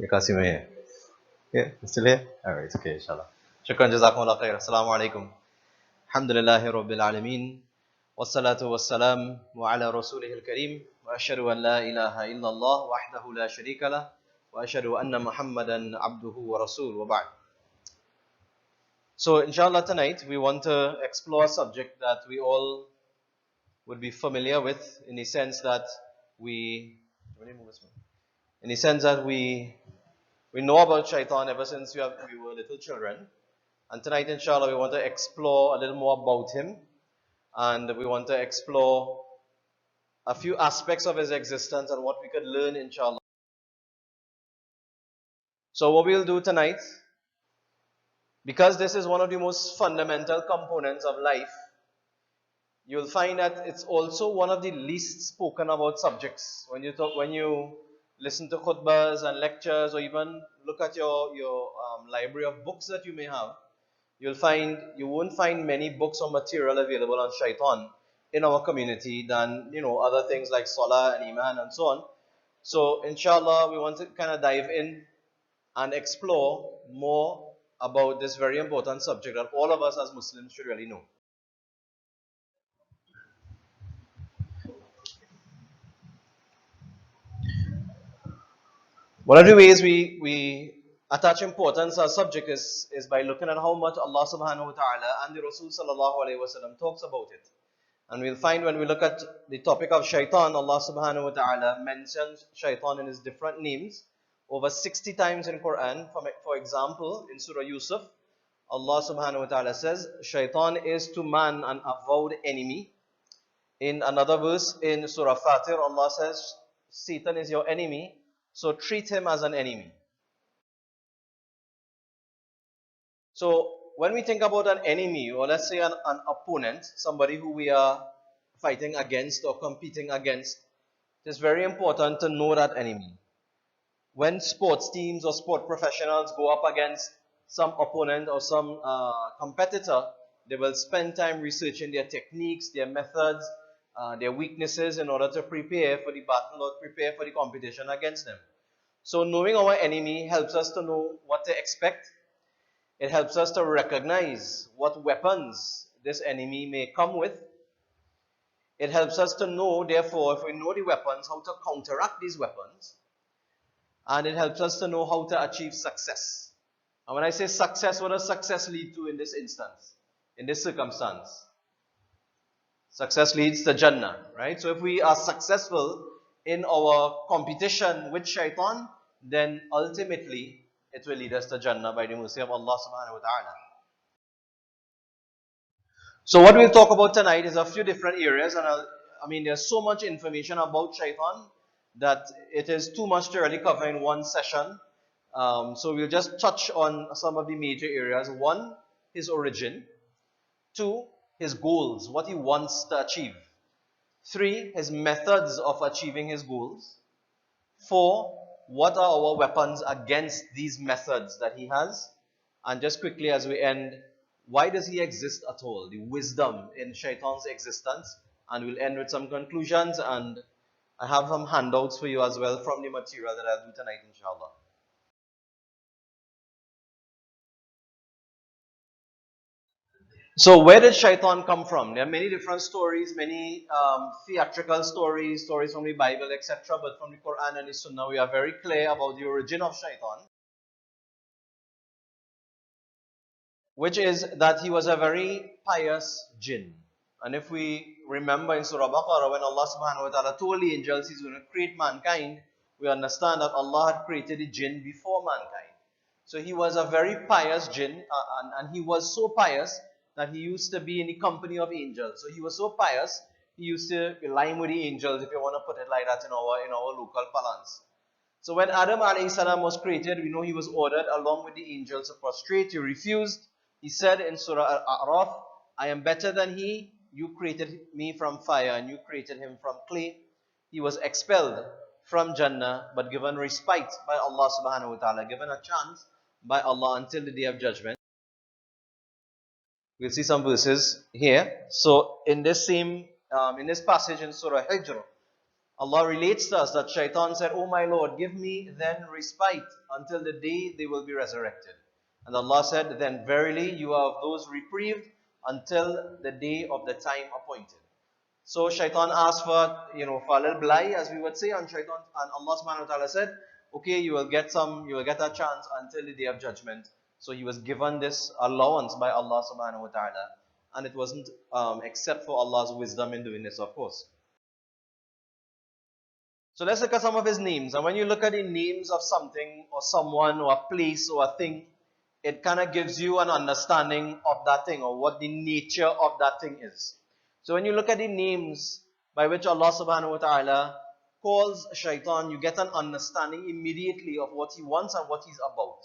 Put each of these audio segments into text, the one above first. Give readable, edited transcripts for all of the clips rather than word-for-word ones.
Qasim here. Yeah, still here? Alright, okay, inshallah. Shukran, jazakumullah khair. Assalamu alaikum. Alhamdulillahi rabbil alameen. Wassalatu wassalam wa ala rasulihil kareem. Wa ashhadu an la ilaha illallah wahdahu la sharika lah. Wa ashhadu anna Muhammadan abduhu wa rasul wa ba'd. So, inshallah, tonight we want to explore a subject that we all would be familiar with in the sense that we we know about Shaitan ever since we were little children. And tonight, inshallah, we want to explore a little more about him. And we want to explore a few aspects of his existence and what we could learn, inshallah. So what we'll do tonight, because this is one of the most fundamental components of life, you'll find that it's also one of the least spoken about subjects. When you listen to khutbahs and lectures, or even look at your library of books that you may have, you won't find many books or material available on Shaitan in our community than other things like Salah and Iman and so on. So inshallah, we want to kind of dive in and explore more about this very important subject that all of us as Muslims should really know. One of the ways we attach importance to our subject is by looking at how much Allah subhanahu wa ta'ala and the Rasul sallallahu alayhi wa sallam talks about it. And we'll find when we look at the topic of Shaitan, Allah subhanahu wa ta'ala mentions Shaitan in his different names over 60 times in Quran. For example, in Surah Yusuf, Allah subhanahu wa ta'ala says, Shaitan is to man an avowed enemy. In another verse in Surah Fatir, Allah says, Satan is your enemy, so treat him as an enemy. So when we think about an enemy, or let's say an opponent, somebody who we are fighting against or competing against, it is very important to know that enemy. When sports teams or sport professionals go up against some opponent or some competitor, they will spend time researching their techniques, their methods, their weaknesses in order to prepare for the battle or prepare for the competition against them. So knowing our enemy helps us to know what to expect. It helps us to recognize what weapons this enemy may come with. It helps us to know, therefore, if we know the weapons, how to counteract these weapons. And it helps us to know how to achieve success. And when I say success, what does success lead to in this instance, in this circumstance? Success leads to Jannah, right? So if we are successful in our competition with Shaitan, then ultimately it will lead us to Jannah by the mercy of Allah subhanahu wa ta'ala. So what we'll talk about tonight is a few different areas, and there's so much information about Shaitan that it is too much to really cover in one session. So we'll just touch on some of the major areas. 1, his origin. 2, his goals, what he wants to achieve. 3, his methods of achieving his goals. 4, what are our weapons against these methods that he has? And just quickly as we end, why does he exist at all? The wisdom in Shaitan's existence. And we'll end with some conclusions, and I have some handouts for you as well from the material that I'll do tonight, inshallah. So where did Shaitan come from? There are many different stories, many theatrical stories from the Bible, etc. But from the Quran and the Sunnah, we are very clear about the origin of Shaitan, which is that he was a very pious jinn. And if we remember in Surah Baqarah, when Allah subhanahu wa ta'ala told the angels he's going to create mankind, we understand that Allah had created the jinn before mankind. So he was a very pious jinn, and he was so pious that he used to be in the company of angels. So he was so pious, he used to align with the angels, if you want to put it like that in our local parlance. So when Adam alayhi salam was created, we know he was ordered along with the angels to prostrate. He refused. He said in Surah Al-A'raf, I am better than he. You created me from fire and you created him from clay. He was expelled from Jannah, but given respite by Allah subhanahu wa ta'ala, given a chance by Allah until the day of judgment. We'll see some verses here. So in this passage in Surah Hijr, Allah relates to us that Shaitan said, "Oh my Lord, give me then respite until the day they will be resurrected." And Allah said, "Then verily you are of those reprieved until the day of the time appointed." So Shaitan asked for, for a little blai, as we would say, and Allah subhanahu wa ta'ala said, "Okay, you will get a chance until the day of judgment." So he was given this allowance by Allah subhanahu wa ta'ala, and it wasn't except for Allah's wisdom in doing this, of course. So let's look at some of his names. And when you look at the names of something or someone or a place or a thing, it kind of gives you an understanding of that thing or what the nature of that thing is. So when you look at the names by which Allah subhanahu wa ta'ala calls Shaitan, you get an understanding immediately of what he wants and what he's about.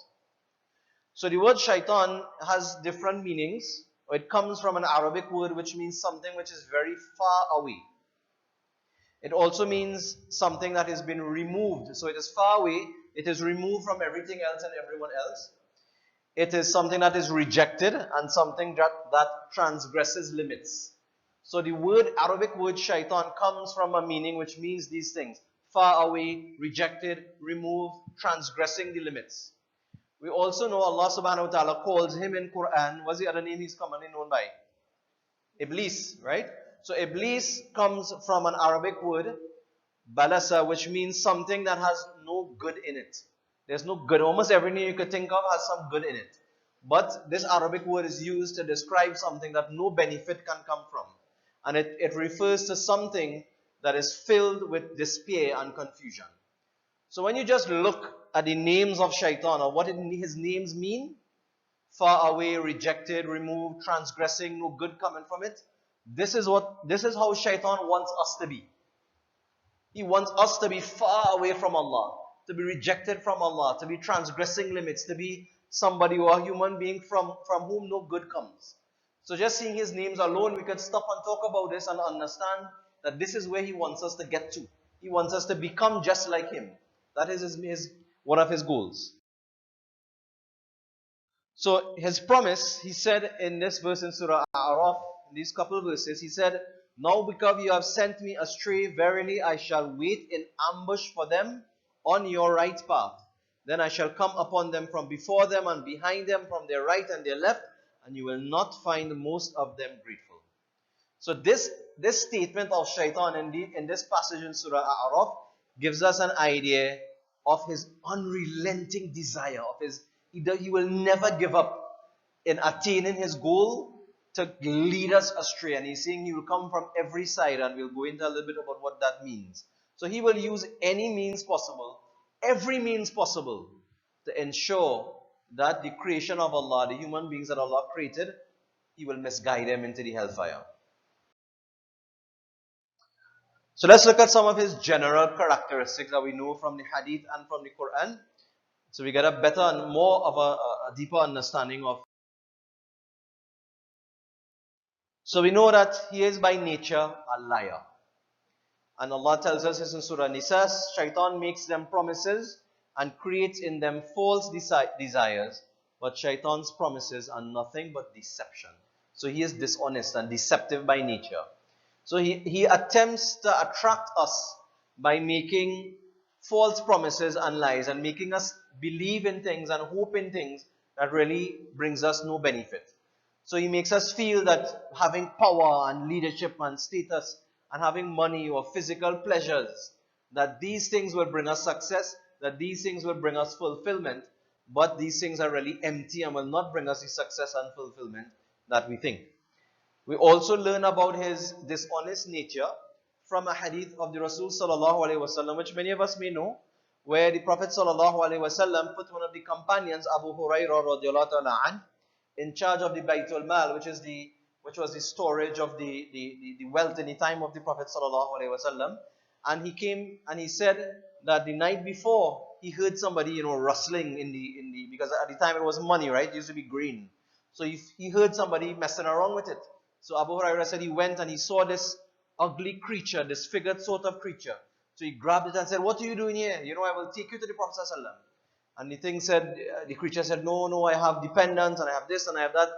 So the word Shaitan has different meanings. It comes from an Arabic word which means something which is very far away. It also means something that has been removed. So it is far away. It is removed from everything else and everyone else. It is something that is rejected and something that transgresses limits. So the Arabic word Shaitan comes from a meaning which means these things. Far away, rejected, removed, transgressing the limits. We also know Allah subhanahu wa ta'ala calls him in Quran. What's the other name he's commonly known by? Iblis, right? So Iblis comes from an Arabic word, balasa, which means something that has no good in it. There's no good. Almost everything you could think of has some good in it. But this Arabic word is used to describe something that no benefit can come from. And it refers to something that is filled with despair and confusion. So when you just look at the names of Shaitan or what his names mean, far away, rejected, removed, transgressing, no good coming from it. This is how Shaitan wants us to be. He wants us to be far away from Allah, to be rejected from Allah, to be transgressing limits, to be somebody or a human being from whom no good comes. So just seeing his names alone, we can stop and talk about this and understand that this is where he wants us to get to. He wants us to become just like him. That is one of his goals. So his promise, he said in this verse in Surah A'raf, in these couple of verses, he said, "Now because you have sent me astray, verily I shall wait in ambush for them on your right path. Then I shall come upon them from before them and behind them, from their right and their left, and you will not find most of them grateful." So this statement of Shaitan in this passage in Surah A'raf gives us an idea of his unrelenting desire, he will never give up in attaining his goal to lead us astray. And he's saying he will come from every side, and we'll go into a little bit about what that means. So he will use any means possible, every means possible, to ensure that the creation of Allah, the human beings that Allah created, he will misguide them into the hellfire. So let's look at some of his general characteristics that we know from the Hadith and from the Quran. So we get a better and more of a deeper understanding of. So we know that he is by nature a liar. And Allah tells us this in Surah Nisa, Shaitan makes them promises and creates in them false desires. But Shaitan's promises are nothing but deception. So he is dishonest and deceptive by nature. So he attempts to attract us by making false promises and lies and making us believe in things and hope in things that really brings us no benefit. So he makes us feel that having power and leadership and status and having money or physical pleasures, that these things will bring us success, that these things will bring us fulfillment, but these things are really empty and will not bring us the success and fulfillment that we think. We also learn about his dishonest nature from a hadith of the Rasul sallallahu alaihi wasallam, which many of us may know, where the Prophet sallallahu alaihi wasallam put one of the companions, Abu Hurairah radiyallahu ta'ala anh, in charge of the Baytul Mal, which was the storage of the wealth in the time of the Prophet sallallahu alaihi wasallam. And he came and he said that the night before he heard somebody rustling in the because at the time it was money, right? It used to be green. So he heard somebody messing around with it. So Abu Hurairah said he went and he saw this ugly creature, this figured sort of creature. So he grabbed it and said, "What are you doing here? I will take you to the Prophet ﷺ." And the creature said, no, I have dependents and I have this and I have that.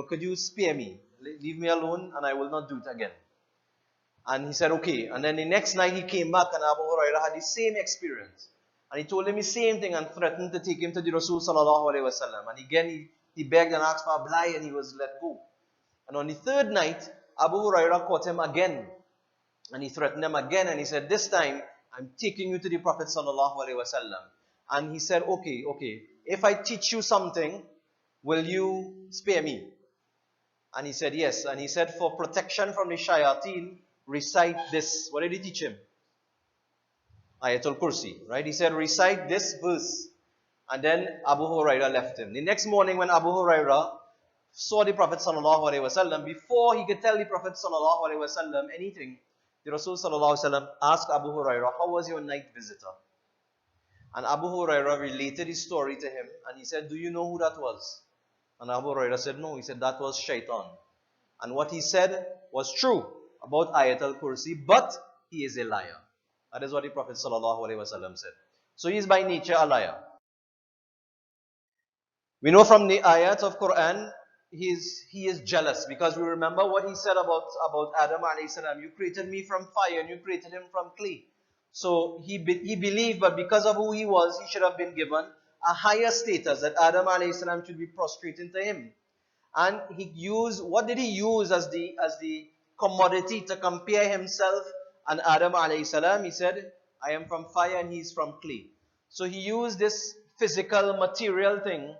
Could you spare me? Leave me alone and I will not do it again. And he said, okay. And then the next night he came back and Abu Hurairah had the same experience. And he told him the same thing and threatened to take him to the Rasul sallallahu alaihi wasallam. And again he begged and asked for a bly and he was let go. And on the third night, Abu Hurairah caught him again. And he threatened him again and he said, this time I'm taking you to the Prophet sallallahu alaihi wasallam. And he said, okay, if I teach you something, will you spare me? And he said, yes. And he said, for protection from the shayateen, recite this. What did he teach him? Ayatul Kursi, right? He said, recite this verse. And then Abu Hurairah left him. The next morning when Abu Hurairah saw the Prophet sallallahu alaihi wasallam, before he could tell the Prophet sallallahu alaihi wasallam anything, the Rasul sallallahu alaihi wasallam asked Abu Hurairah, how was your night visitor? And Abu Hurairah related his story to him and he said, do you know who that was? And Abu Hurairah said, no. He said, that was Shaitan. And what he said was true about Ayatul Kursi, but he is a liar. That is what the Prophet ﷺ said. So he is by nature a liar. We know from the ayat of Quran, he is jealous because we remember what he said about Adam alayhi salam. You created me from fire and you created him from clay. So he believed, but because of who he was, he should have been given a higher status, that Adam alayhi salam should be prostrating to him. And what did he use as the commodity to compare himself and Adam alayhi salam? He said, I am from fire and he is from clay. So he used this physical, material thing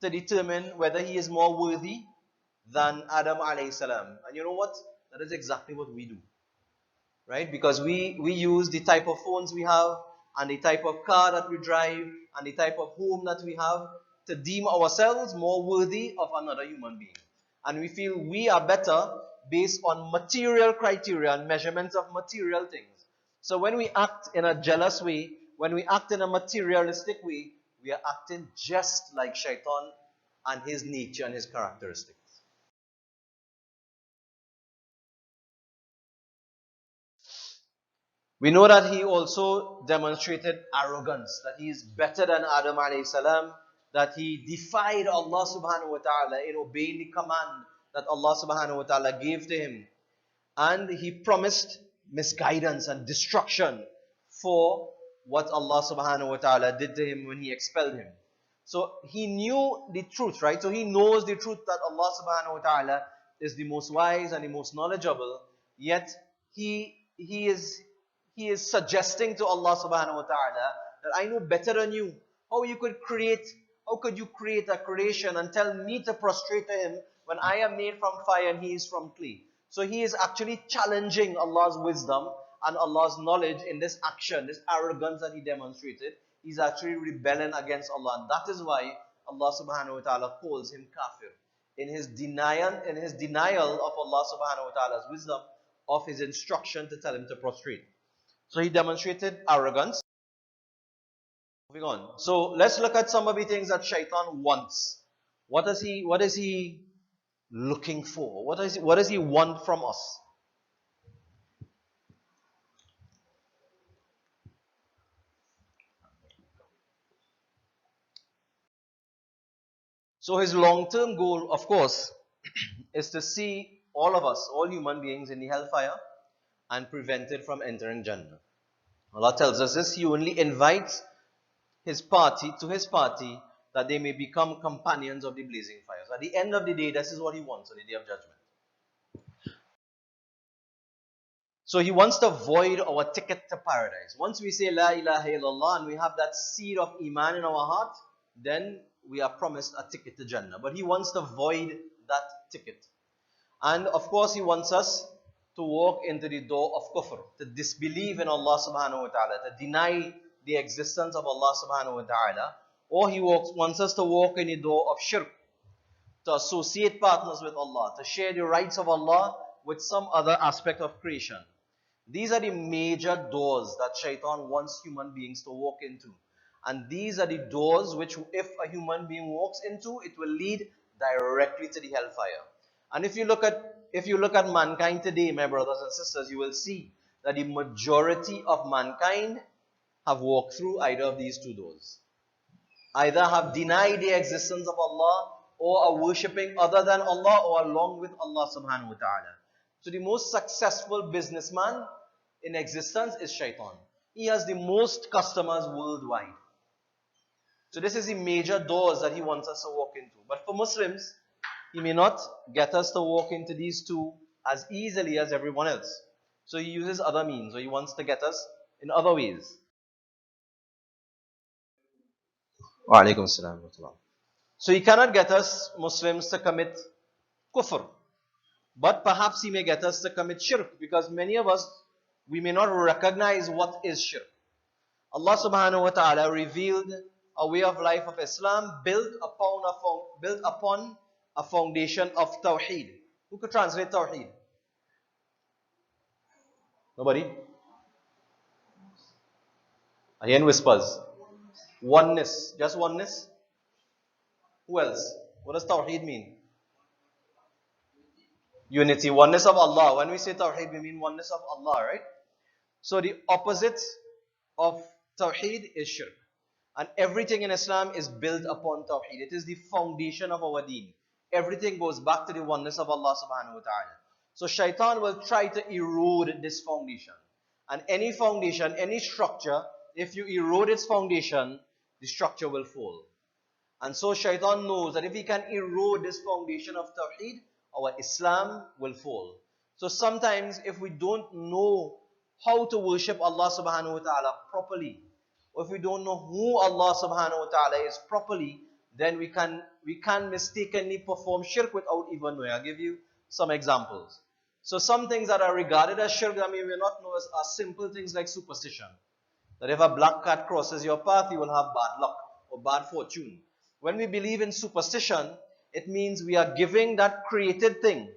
to determine whether he is more worthy than Adam alayhi salam. And you know what? That is exactly what we do. Right? Because we use the type of phones we have, and the type of car that we drive, and the type of home that we have, to deem ourselves more worthy of another human being. And we feel we are better based on material criteria and measurements of material things. So when we act in a jealous way, when we act in a materialistic way, we are acting just like Shaitan and his nature and his characteristics. We know that he also demonstrated arrogance, that he is better than Adam alayhi salam, that he defied Allah subhanahu wa ta'ala in obeying the command that Allah subhanahu wa ta'ala gave to him. And he promised misguidance and destruction for what Allah subhanahu wa ta'ala did to him when he expelled him. So he knew the truth, right? So he knows the truth that Allah subhanahu wa ta'ala is the most wise and the most knowledgeable, yet he is suggesting to Allah subhanahu wa ta'ala that I know better than you. How could you create a creation and tell me to prostrate to him when I am made from fire and he is from clay? So he is actually challenging Allah's wisdom and Allah's knowledge in this action, this arrogance that he demonstrated. He's actually rebelling against Allah, and that is why Allah subhanahu wa ta'ala calls him kafir. In his denial of Allah subhanahu wa ta'ala's wisdom, of his instruction to tell him to prostrate. So he demonstrated arrogance. Moving on. So let's look at some of the things that Shaitan wants. What is he looking for? What does he want from us? So his long-term goal, of course, is to see all of us, all human beings, in the hellfire and prevented from entering Jannah. Allah tells us this. He only invites his party that they may become companions of the blazing fires. At the end of the day, this is what he wants on the day of judgment. So he wants to void our ticket to paradise. Once we say La ilaha illallah and we have that seed of Iman in our heart, then we are promised a ticket to Jannah. But he wants to void that ticket. And of course he wants us to walk into the door of kufr, to disbelieve in Allah subhanahu wa ta'ala, to deny the existence of Allah subhanahu wa ta'ala. Or he wants us to walk in the door of shirk, to associate partners with Allah, to share the rights of Allah with some other aspect of creation. These are the major doors that Shaitan wants human beings to walk into. And these are the doors which, if a human being walks into, it will lead directly to the hellfire. And if you look at mankind today, my brothers and sisters, you will see that the majority of mankind have walked through either of these two doors. Either have denied the existence of Allah, or are worshipping other than Allah, or along with Allah subhanahu wa ta'ala. So the most successful businessman in existence is Shaitan. He has the most customers worldwide. So this is the major doors that he wants us to walk into. But for Muslims, he may not get us to walk into these two as easily as everyone else. So he uses other means, or he wants to get us in other ways. Wa alaikum salam. So he cannot get us Muslims to commit kufr. But perhaps he may get us to commit shirk, because many of us, we may not recognize what is shirk. Allah subhanahu wa ta'ala revealed a way of life of Islam built upon a foundation of Tawheed. Who could translate Tawheed? Nobody? Again whispers. Oneness. Just oneness? Who else? What does Tawheed mean? Unity. Oneness of Allah. When we say Tawheed, we mean oneness of Allah, right? So the opposite of Tawheed is shirk. And everything in Islam is built upon Tawheed. It is the foundation of our deen. Everything goes back to the oneness of Allah subhanahu wa ta'ala. So Shaitan will try to erode this foundation. And any foundation, any structure, if you erode its foundation, the structure will fall. And so Shaitan knows that if he can erode this foundation of Tawheed, our Islam will fall. So sometimes if we don't know how to worship Allah subhanahu wa ta'ala properly, or if we don't know who Allah subhanahu wa ta'ala is properly, then we can mistakenly perform shirk without even knowing. I'll give you some examples. So some things that are regarded as shirk, I mean, we not know as simple things like superstition. That if a black cat crosses your path, you will have bad luck or bad fortune. When we believe in superstition, it means we are giving that created thing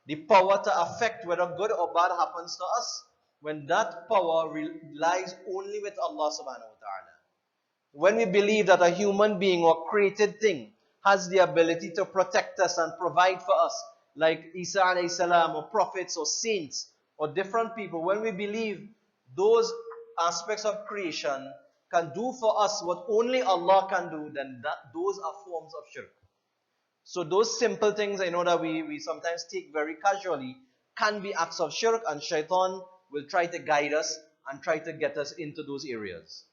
the power to affect whether good or bad happens to us, when that power lies only with Allah subhanahu wa ta'ala. When we believe that a human being or created thing has the ability to protect us and provide for us, like Isa alayhi salam, or prophets or saints or different people, when we believe those aspects of creation can do for us what only Allah can do, then those are forms of shirk. So those simple things, that we sometimes take very casually, can be acts of shirk, and Shaitan will try to guide us and try to get us into those areas.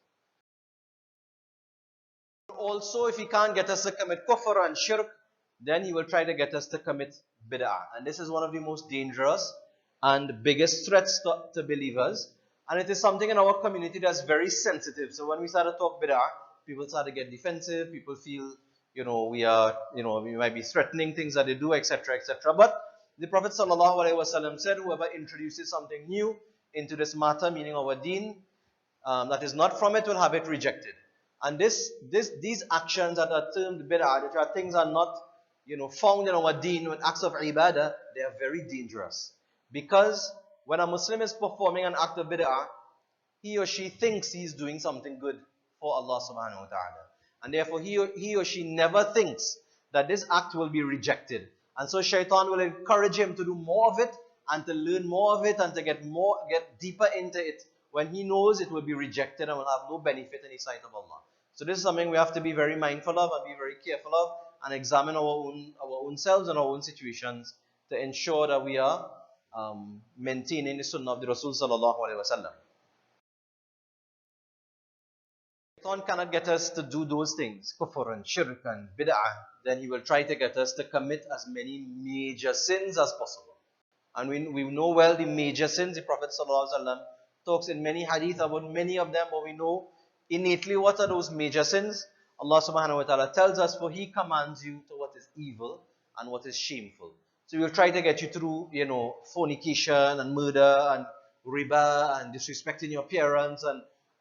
Also, if he can't get us to commit kufr and shirk, then he will try to get us to commit bid'ah. And this is one of the most dangerous and biggest threats to believers. And it is something in our community that's very sensitive. So when we start to talk bid'ah, people start to get defensive. People feel, we might be threatening things that they do, etc., etc. But the Prophet ﷺ said, whoever introduces something new into this matter, meaning our deen, that is not from it, will have it rejected. And these actions that are termed bid'ah, which are things are not, found in our deen, with acts of ibadah, they are very dangerous. Because when a Muslim is performing an act of bid'ah, he or she thinks he is doing something good for Allah subhanahu wa ta'ala. And therefore he or she never thinks that this act will be rejected. And so Shaitan will encourage him to do more of it, and to learn more of it, and to get deeper into it, when he knows it will be rejected and will have no benefit in the sight of Allah. So this is something we have to be very mindful of and be very careful of, and examine our own selves and our own situations to ensure that we are maintaining the sunnah of the Rasul sallallahu alaihi wasallam. Shaitan cannot get us to do those things, kufr and shirk and bid'ah. Then he will try to get us to commit as many major sins as possible. And we know well the major sins. The Prophet ﷺ talks in many hadith about many of them, but we know innately what are those major sins. Allah subhanahu wa ta'ala tells us, for he commands you to what is evil and what is shameful. So he will try to get you through, fornication and murder and riba and disrespecting your parents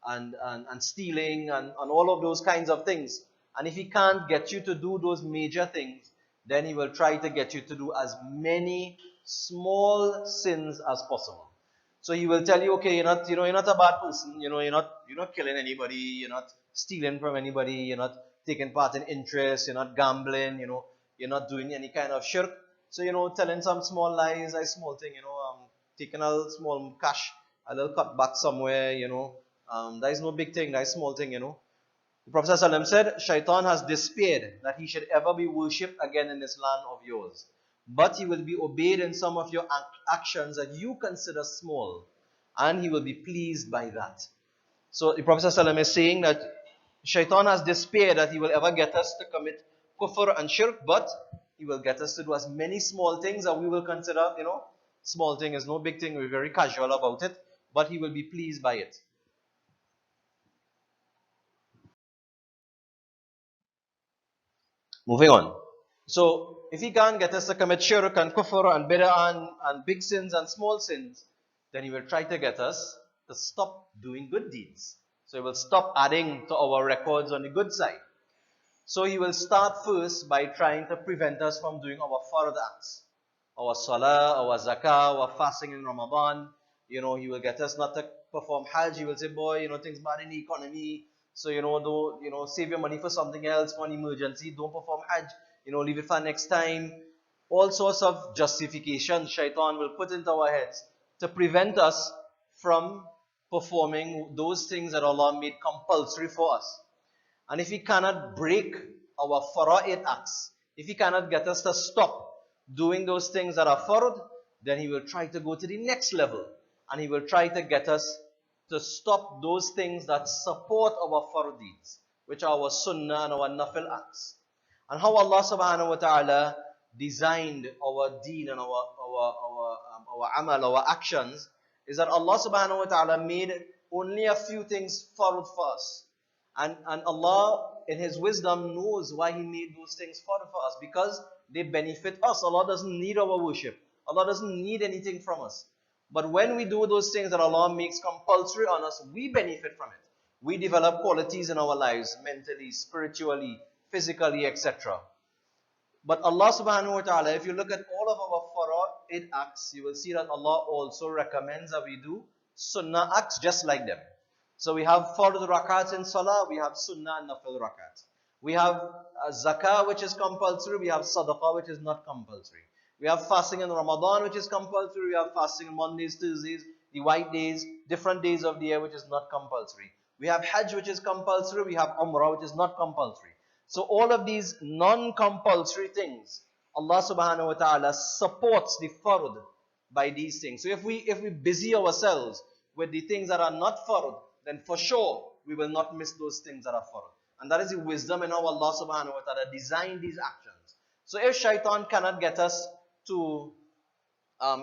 and stealing and all of those kinds of things. And if he can't get you to do those major things, then he will try to get you to do as many small sins as possible. So he will tell you, okay, you're not a bad person, you're not killing anybody, you're not stealing from anybody, you're not taking part in interest, you're not gambling, you're not doing any kind of shirk. So, telling some small lies, a small thing, taking a small cash, a little cutback somewhere, that is no big thing, that is small thing, The Prophet ﷺ said, Shaitan has despaired that he should ever be worshipped again in this land of yours. but he will be obeyed in some of your actions that you consider small, and he will be pleased by that. So the Prophet ﷺ is saying that Shaitan has despair that he will ever get us to commit kufr and shirk, but he will get us to do as many small things that we will consider, small thing is no big thing, we're very casual about it, but he will be pleased by it. Moving on. So, if he can't get us to commit shirk and kufr and bid'ah and big sins and small sins, then he will try to get us to stop doing good deeds. So he will stop adding to our records on the good side. So he will start first by trying to prevent us from doing our fard acts. Our salah, our zakah, our fasting in Ramadan. He will get us not to perform hajj. He will say, boy, things bad in the economy. So, don't, save your money for something else, for an emergency. Don't perform hajj. Leave it for next time. All sorts of justifications Shaitan will put into our heads to prevent us from performing those things that Allah made compulsory for us. And if he cannot break our fara'id acts, if he cannot get us to stop doing those things that are fard, then he will try to go to the next level. And he will try to get us to stop those things that support our fard deeds, which are our sunnah and our nafil acts. And how Allah subhanahu wa ta'ala designed our deen and our amal, our actions, is that Allah subhanahu wa ta'ala made only a few things fard for us. And Allah, in His wisdom, knows why He made those things for us, because they benefit us. Allah doesn't need our worship. Allah doesn't need anything from us. But when we do those things that Allah makes compulsory on us, we benefit from it. We develop qualities in our lives, mentally, spiritually, physically, etc. But Allah subhanahu wa ta'ala, if you look at all of our fara'id acts, you will see that Allah also recommends that we do sunnah acts just like them. So we have fard rakat in salah, we have sunnah and nafil rakat. We have zakah, which is compulsory, we have sadaqah, which is not compulsory. We have fasting in Ramadan, which is compulsory, we have fasting on Mondays, Tuesdays, the white days, different days of the year, which is not compulsory. We have hajj, which is compulsory, we have umrah, which is not compulsory. So all of these non-compulsory things, Allah subhanahu wa ta'ala supports the fard by these things. So if we busy ourselves with the things that are not fard, then for sure we will not miss those things that are fard. And that is the wisdom in how Allah subhanahu wa ta'ala designed these actions. So if Shaitan cannot get us to,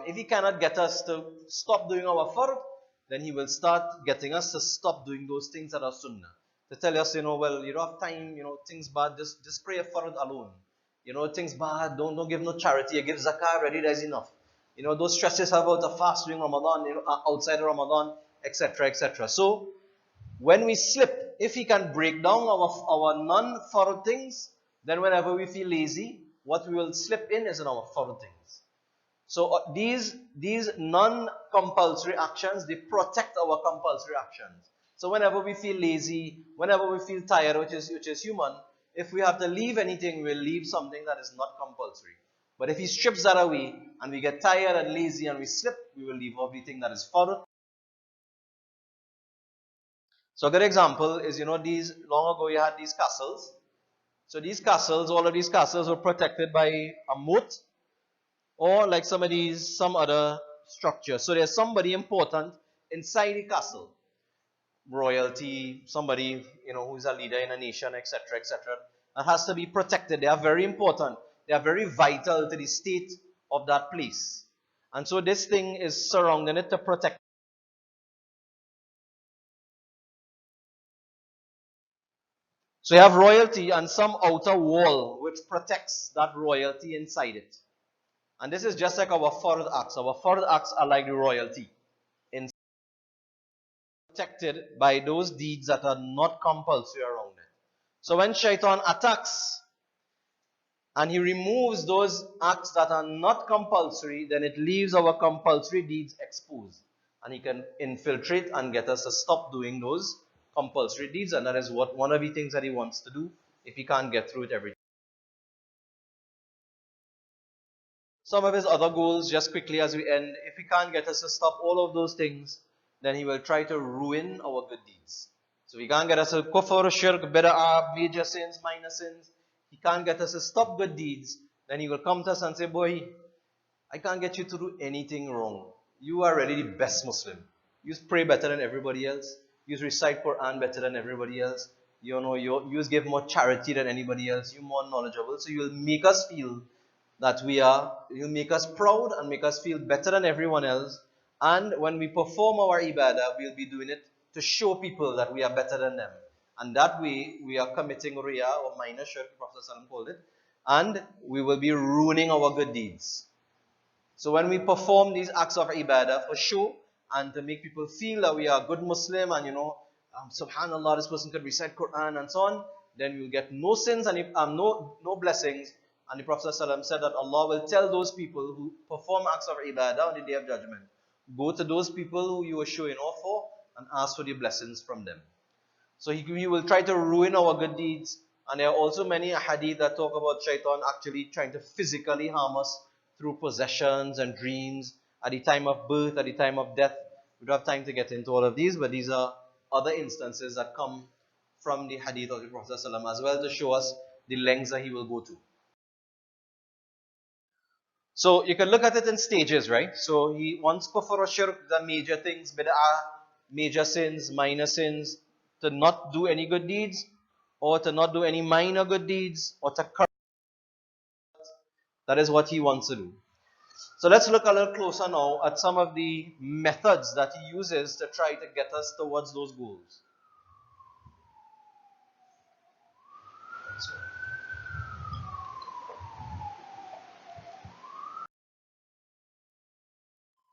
if he cannot get us to stop doing our fard, then he will start getting us to stop doing those things that are sunnah. To tell us, well, you don't have time, things bad, just pray a fard alone. Things bad, don't give no charity, you give zakah already, there's enough. Those stresses about the fast during Ramadan, outside of Ramadan, etc., etc. So, when we slip, if he can break down our non-fard things, then whenever we feel lazy, what we will slip in is in our fard things. So these non-compulsory actions, they protect our compulsory actions. So whenever we feel lazy, whenever we feel tired, which is human, if we have to leave anything, we'll leave something that is not compulsory. But if he strips that away, and we get tired and lazy and we slip, we will leave everything that is fard. So a good example is, long ago you had these castles. So these castles, all of these castles were protected by a moat, or like some other structure. So there's somebody important inside the castle. Royalty, somebody, who's a leader in a nation, etc., etc. And has to be protected. They are very important. They are very vital to the state of that place. And so this thing is surrounding it to protect. So you have royalty and some outer wall which protects that royalty inside it. And this is just like our fard acts. Our fard acts are like the royalty. Protected by those deeds that are not compulsory around it. So when Shaitan attacks and he removes those acts that are not compulsory, then it leaves our compulsory deeds exposed. And he can infiltrate and get us to stop doing those compulsory deeds. And that is one of the things that he wants to do if he can't get through it every time. Some of his other goals, just quickly as we end, if he can't get us to stop all of those things, then he will try to ruin our good deeds. So he can't get us to kufr, shirk, bid'ah, major sins, minor sins. He can't get us to stop good deeds. then he will come to us and say, boy, I can't get you to do anything wrong. You are already the best Muslim. You pray better than everybody else. You recite Quran better than everybody else. You give more charity than anybody else. You're more knowledgeable. So you'll make us feel that you'll make us proud and make us feel better than everyone else. And when we perform our ibadah, we'll be doing it to show people that we are better than them. And that way, we are committing riyah or minor shirk, Prophet ﷺ called it. And we will be ruining our good deeds. So when we perform these acts of ibadah for show and to make people feel that we are a good Muslim and subhanallah, this person could recite Quran and so on, then we will get no sins and no blessings. And the Prophet ﷺ said that Allah will tell those people who perform acts of ibadah on the day of judgment, go to those people who you were showing off for and ask for the blessings from them. So he will try to ruin our good deeds. And there are also many hadith that talk about Shaitan actually trying to physically harm us through possessions and dreams at the time of birth, at the time of death. We don't have time to get into all of these, but these are other instances that come from the hadith of the Prophet ﷺ as well to show us the lengths that he will go to. So you can look at it in stages, right? So he wants kufr or shirk, the major things, bid'ah, major sins, minor sins, to not do any good deeds, or to not do any minor good deeds, or to curse. That is what he wants to do. So let's look a little closer now at some of the methods that he uses to try to get us towards those goals.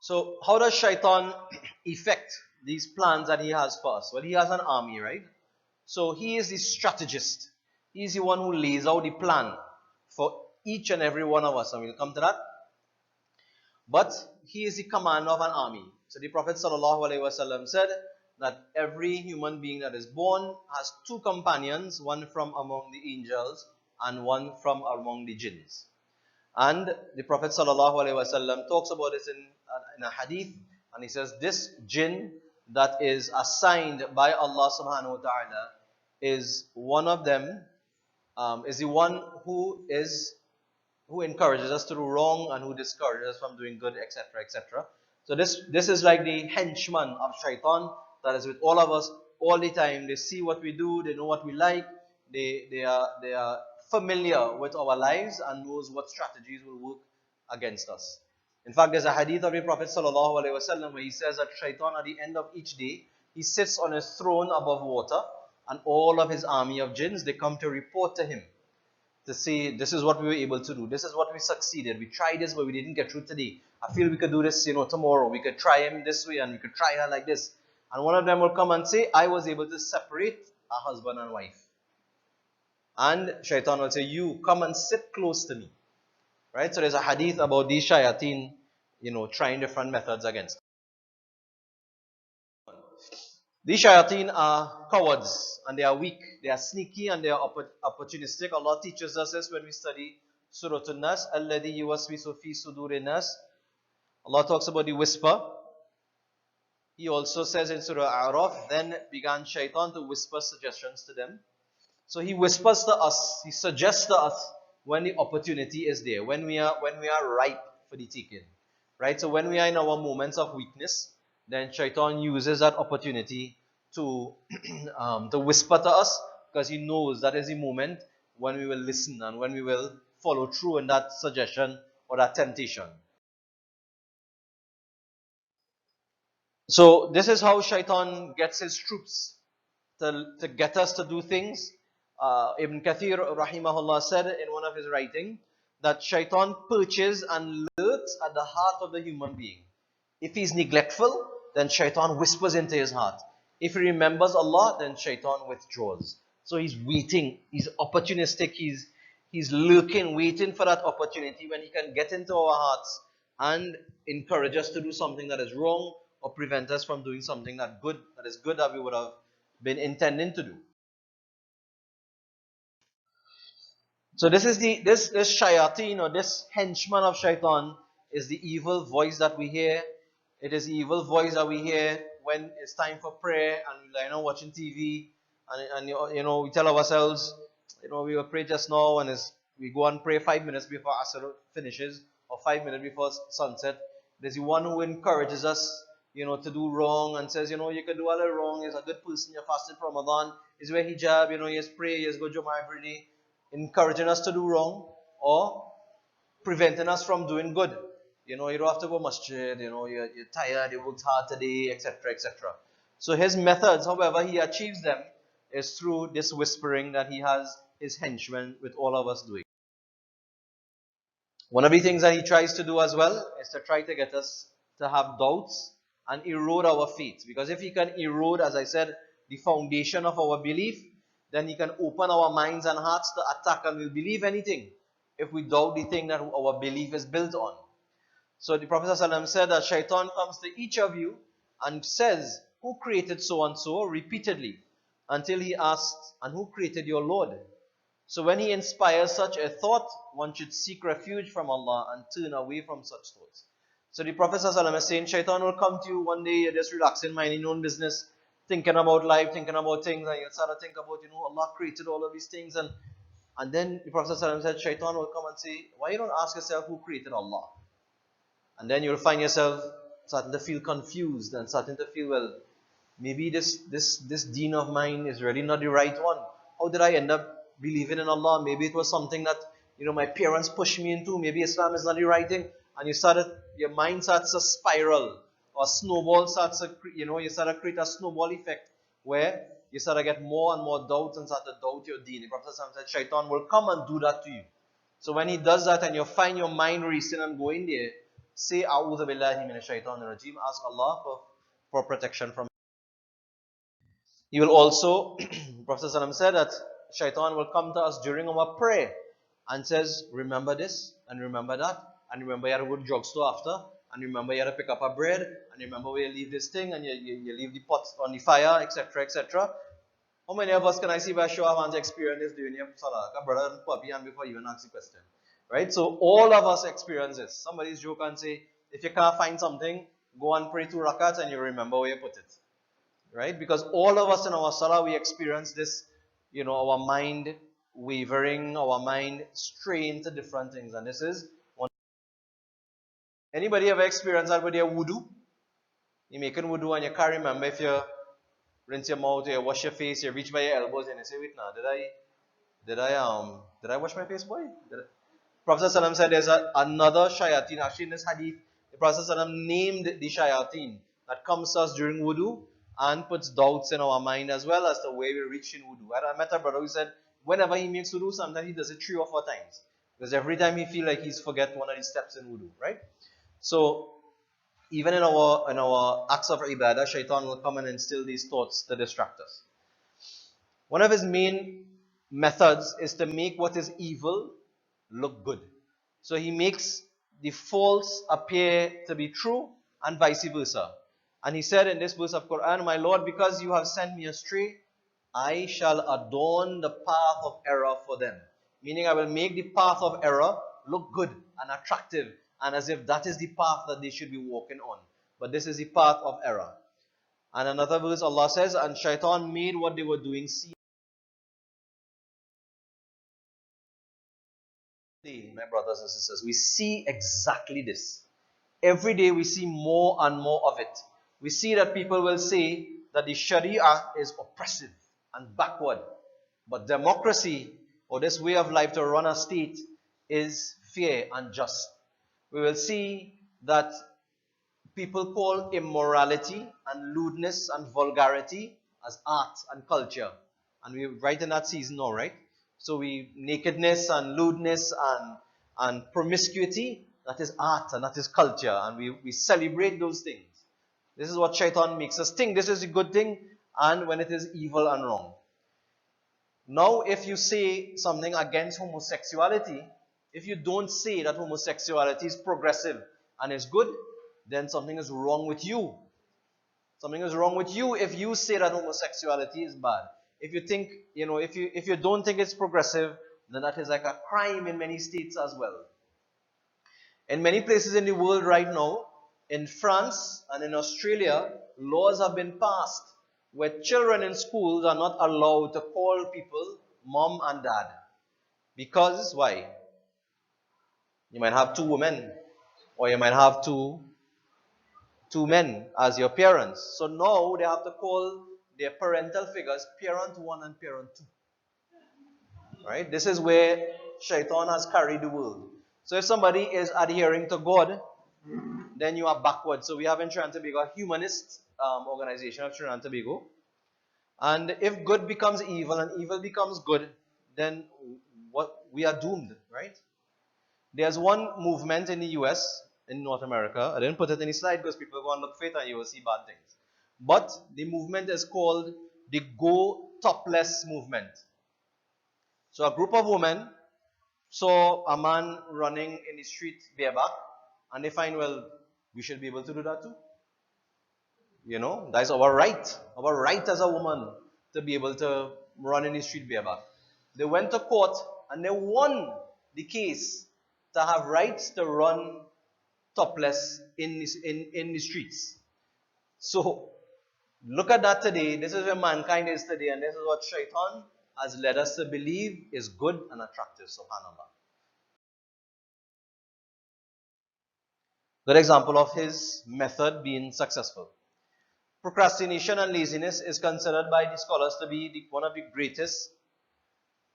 So how does Shaitan effect these plans that he has for us? Well, he has an army, right? So he is the strategist. He is the one who lays out the plan for each and every one of us, and we'll come to that. But he is the commander of an army. So the Prophet ﷺ said that every human being that is born has two companions, one from among the angels and one from among the jinns. And the Prophet ﷺ talks about this in a hadith, and he says, this jinn that is assigned by Allah subhanahu wa ta'ala is one of them, is the one who encourages us to do wrong and who discourages us from doing good, etc., etc. So this is like the henchman of Shaitan that is with all of us all the time. They see what we do, they know what we like, they are familiar with our lives and knows what strategies will work against us. In fact, there's a hadith of the Prophet ﷺ where he says that Shaitan at the end of each day, he sits on his throne above water, and all of his army of jinns, they come to report to him to say, this is what we were able to do, this is what we succeeded, we tried this but we didn't get through today, I feel we could do this tomorrow, we could try him this way and we could try her like this. And one of them will come and say, I was able to separate a husband and wife. And Shaitan will say, you come and sit close to me. Right? So there's a hadith about these shayateen, trying different methods against. These shayateen are cowards and they are weak, they are sneaky and they are opportunistic. Allah teaches us this when we study Surah An-Nas, Alladhi yuwaswisu fi sudurin nas. Allah talks about the whisper. He also says in Surah A'raf, then began Shaitan to whisper suggestions to them. So he whispers to us, he suggests to us when the opportunity is there, when we are ripe for the taking. Right? So when we are in our moments of weakness, then Shaitan uses that opportunity to whisper to us, because he knows that is the moment when we will listen and when we will follow through in that suggestion or that temptation. So this is how Shaitan gets his troops to get us to do things. Ibn Kathir rahimahullah said in one of his writings that Shaitan perches and lurks at the heart of the human being. If he's neglectful, then Shaitan whispers into his heart. If he remembers Allah, then Shaitan withdraws. So he's waiting, he's opportunistic, he's lurking, waiting for that opportunity when he can get into our hearts and encourage us to do something that is wrong or prevent us from doing something that is good that we would have been intending to do. So this is this shayateen, or this henchman of Shaitan, is the evil voice that we hear. It is the evil voice that we hear when it's time for prayer and we're watching TV and we tell ourselves, we were praying just now and we go and pray 5 minutes before Asr finishes, or 5 minutes before sunset. There's the one who encourages us, to do wrong and says, you can do all the wrong. He's a good person. You're fasting from Ramadan. He's wear hijab. He's pray. He's go Jama every day, encouraging us to do wrong or preventing us from doing good. You don't have to go Masjid. You're tired. You worked hard today, etc., etc. So his methods, however he achieves them, is through this whispering that he has his henchmen with all of us doing. One of the things that he tries to do as well is to try to get us to have doubts and erode our faith. Because if he can erode, as I said, the foundation of our belief, then he can open our minds and hearts to attack, and we'll believe anything if we doubt the thing that our belief is built on. So the Prophet ﷺ said that Shaitan comes to each of you and says, who created so and so, repeatedly, until he asks, and who created your Lord? So when he inspires such a thought, one should seek refuge from Allah and turn away from such thoughts. So the Prophet ﷺ is saying, Shaitan will come to you one day, you're just relaxing, minding your own business, thinking about life, thinking about things, and you start to think about, Allah created all of these things, and then the Prophet ﷺ said, Shaitan will come and say, why you don't ask yourself who created Allah? And then you'll find yourself starting to feel confused and starting to feel, well, maybe this deen of mine is really not the right one. How did I end up believing in Allah? Maybe it was something that my parents pushed me into. Maybe Islam is not the right thing. And your mind starts to spiral, or snowball starts to, you start to create a snowball effect where you start to get more and more doubts and start to doubt your deen. The Prophet said, Shaitan will come and do that to you. So when he does that and you find your mind racing and going there, say, A'udhu billahi minash shaitanir rajim. Ask Allah for protection from. He will also, Prophet ﷺ said that Shaitan will come to us during our prayer and says, remember this and remember that, and remember you have to go to the drugstore after, and remember you have to pick up a bread, and remember where you leave this thing, and you leave the pot on the fire, etc., etc. How many of us can I see by show of hands experience this during your salah? Brother and puppy, and before you even ask the question. Right? So all of us experience this. Somebody's joke and say, if you can't find something, go and pray 2 rakats and you remember where you put it. Right? Because all of us in our salah, we experience this, our mind wavering, our mind straying to different things. And this is one. Anybody ever experienced that with their wudu? You're making wudu and you can't remember if you rinse your mouth, you wash your face, you reach by your elbows and you say, wait now, did I wash my face, boy? Prophet ﷺ said there's another shayateen. Actually in this hadith, the Prophet ﷺ named the shayateen that comes to us during wudu and puts doubts in our mind as well as the way we reach in wudu. I met a brother who said whenever he makes wudu, sometimes he does it 3 or 4 times. Because every time he feels like he's forget one of these steps in wudu, right? So even in our acts of ibadah, Shaitan will come and instill these thoughts to distract us. One of his main methods is to make what is evil look good. So he makes the false appear to be true and vice versa. And he said in this verse of Quran, my Lord, because you have sent me astray, I shall adorn the path of error for them. Meaning I will make the path of error look good and attractive, and as if that is the path that they should be walking on. But this is the path of error. And another verse Allah says, and Shaitan made what they were doing see. My brothers and sisters, we see exactly this. Every day we see more and more of it. We see that people will say that the Sharia is oppressive and backward. But democracy, or this way of life to run a state, is fair and just. We will see that people call immorality and lewdness and vulgarity as art and culture. And we're right in that season now, right? So nakedness and lewdness and promiscuity, that is art and that is culture. And we celebrate those things. This is what Shaitan makes us think. This is a good thing, and when it is evil and wrong. Now, if you say something against homosexuality, if you don't say that homosexuality is progressive and is good, then something is wrong with you. Something is wrong with you if you say that homosexuality is bad. If you think, if you don't think it's progressive, then that is like a crime in many states as well. In many places in the world right now, in France and in Australia, laws have been passed where children in schools are not allowed to call people mom and dad. Because why? You might have two women, or you might have two men as your parents. So now they have to call their parental figures parent one and parent two. Right? This is where Shaitan has carried the world. So if somebody is adhering to God, then you are backward. So we have in Trinidad and Tobago a humanist organization of Trinidad and Tobago. And if good becomes evil and evil becomes good, then what we are doomed, right? There's one movement in the US, in North America. I didn't put it in the slide because people go and look for it and you will see bad things. But the movement is called the Go Topless movement. So a group of women saw a man running in the street bareback, and they find, well, we should be able to do that too. That's our right as a woman to be able to run in the street bareback. They went to court and they won the case to have rights to run topless in the streets. So, look at that today. This is where mankind is today, and this is what Shaitan has led us to believe is good and attractive, subhanAllah. Good example of his method being successful. Procrastination and laziness is considered by the scholars to be one of the greatest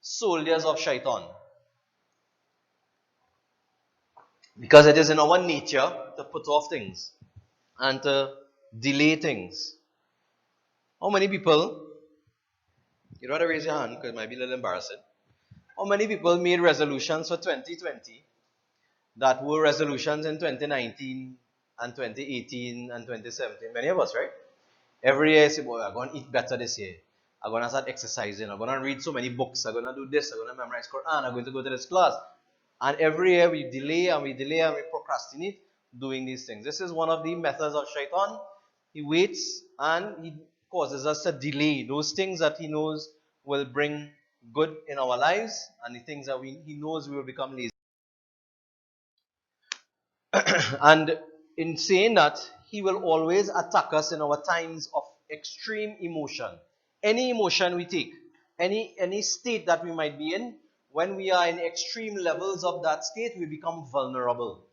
soldiers of Shaitan. Because it is in our nature to put off things and to delay things. How many people, you don't have to raise your hand because it might be a little embarrassing. How many people made resolutions for 2020 that were resolutions in 2019 and 2018 and 2017? Many of us, right? Every year, say, boy, I'm going to eat better this year. I'm going to start exercising. I'm going to read so many books. I'm going to do this. I'm going to memorize Quran. I'm going to go to this class. And every year we delay and we delay and we procrastinate doing these things. This is one of the methods of Shaitan. He waits and he causes us to delay those things that he knows will bring good in our lives and the things that he knows we will become lazy. And in saying that, he will always attack us in our times of extreme emotion. Any emotion we take, any state that we might be in, when we are in extreme levels of that state, we become vulnerable.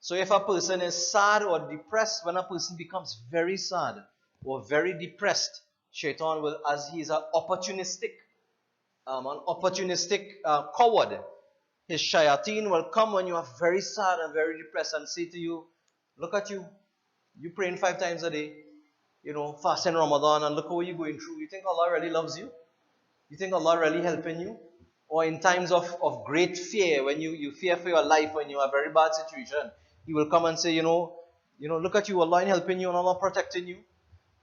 So if a person is sad or depressed, when a person becomes very sad or very depressed, Shaitan will, as he is an opportunistic coward, his shayateen will come when you are very sad and very depressed and say to you, look at you, you praying 5 times a day, fasting Ramadan, and look what you're going through. You think Allah really loves you? You think Allah really helping you? Or in times of great fear, when you fear for your life, when you are in a very bad situation, He will come and say, look at you, Allah is helping you and Allah protecting you.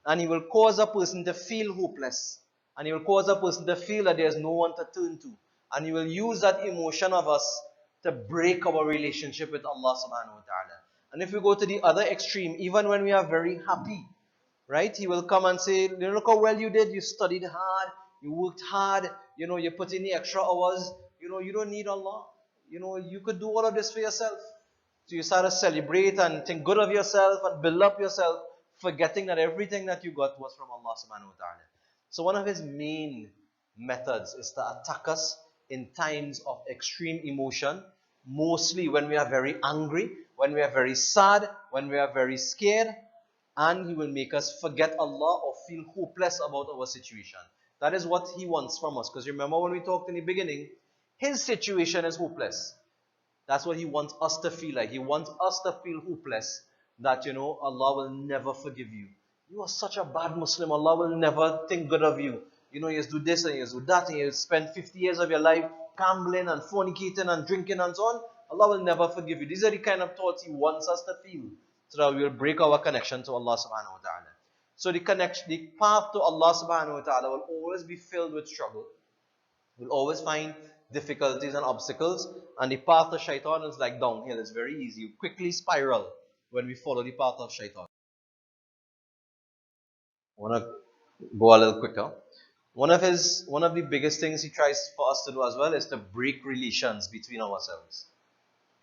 And He will cause a person to feel hopeless. And He will cause a person to feel that there's no one to turn to. And He will use that emotion of us to break our relationship with Allah subhanahu wa ta'ala. And if we go to the other extreme, even when we are very happy, right? He will come and say, look how well you did. You studied hard. You worked hard. You put in the extra hours. You don't need Allah. You could do all of this for yourself. So you start to celebrate and think good of yourself and build up yourself, forgetting that everything that you got was from Allah subhanahu wa ta'ala. So one of his main methods is to attack us in times of extreme emotion, mostly when we are very angry, when we are very sad, when we are very scared, and he will make us forget Allah or feel hopeless about our situation. That is what he wants from us. Because remember when we talked in the beginning, his situation is hopeless. That's what he wants us to feel like. He wants us to feel hopeless. That, Allah will never forgive you. You are such a bad Muslim. Allah will never think good of you. You just do this and you just do that. And you spend 50 years of your life gambling and fornicating and drinking and so on. Allah will never forgive you. These are the kind of thoughts he wants us to feel, so that we will break our connection to Allah subhanahu wa ta'ala. So the path to Allah subhanahu wa ta'ala will always be filled with struggle. We'll always find difficulties and obstacles. And the path of Shaitan is like downhill. It's very easy. You quickly spiral when we follow the path of Shaitan. I want to go a little quicker. One of the biggest things he tries for us to do as well is to break relations between ourselves.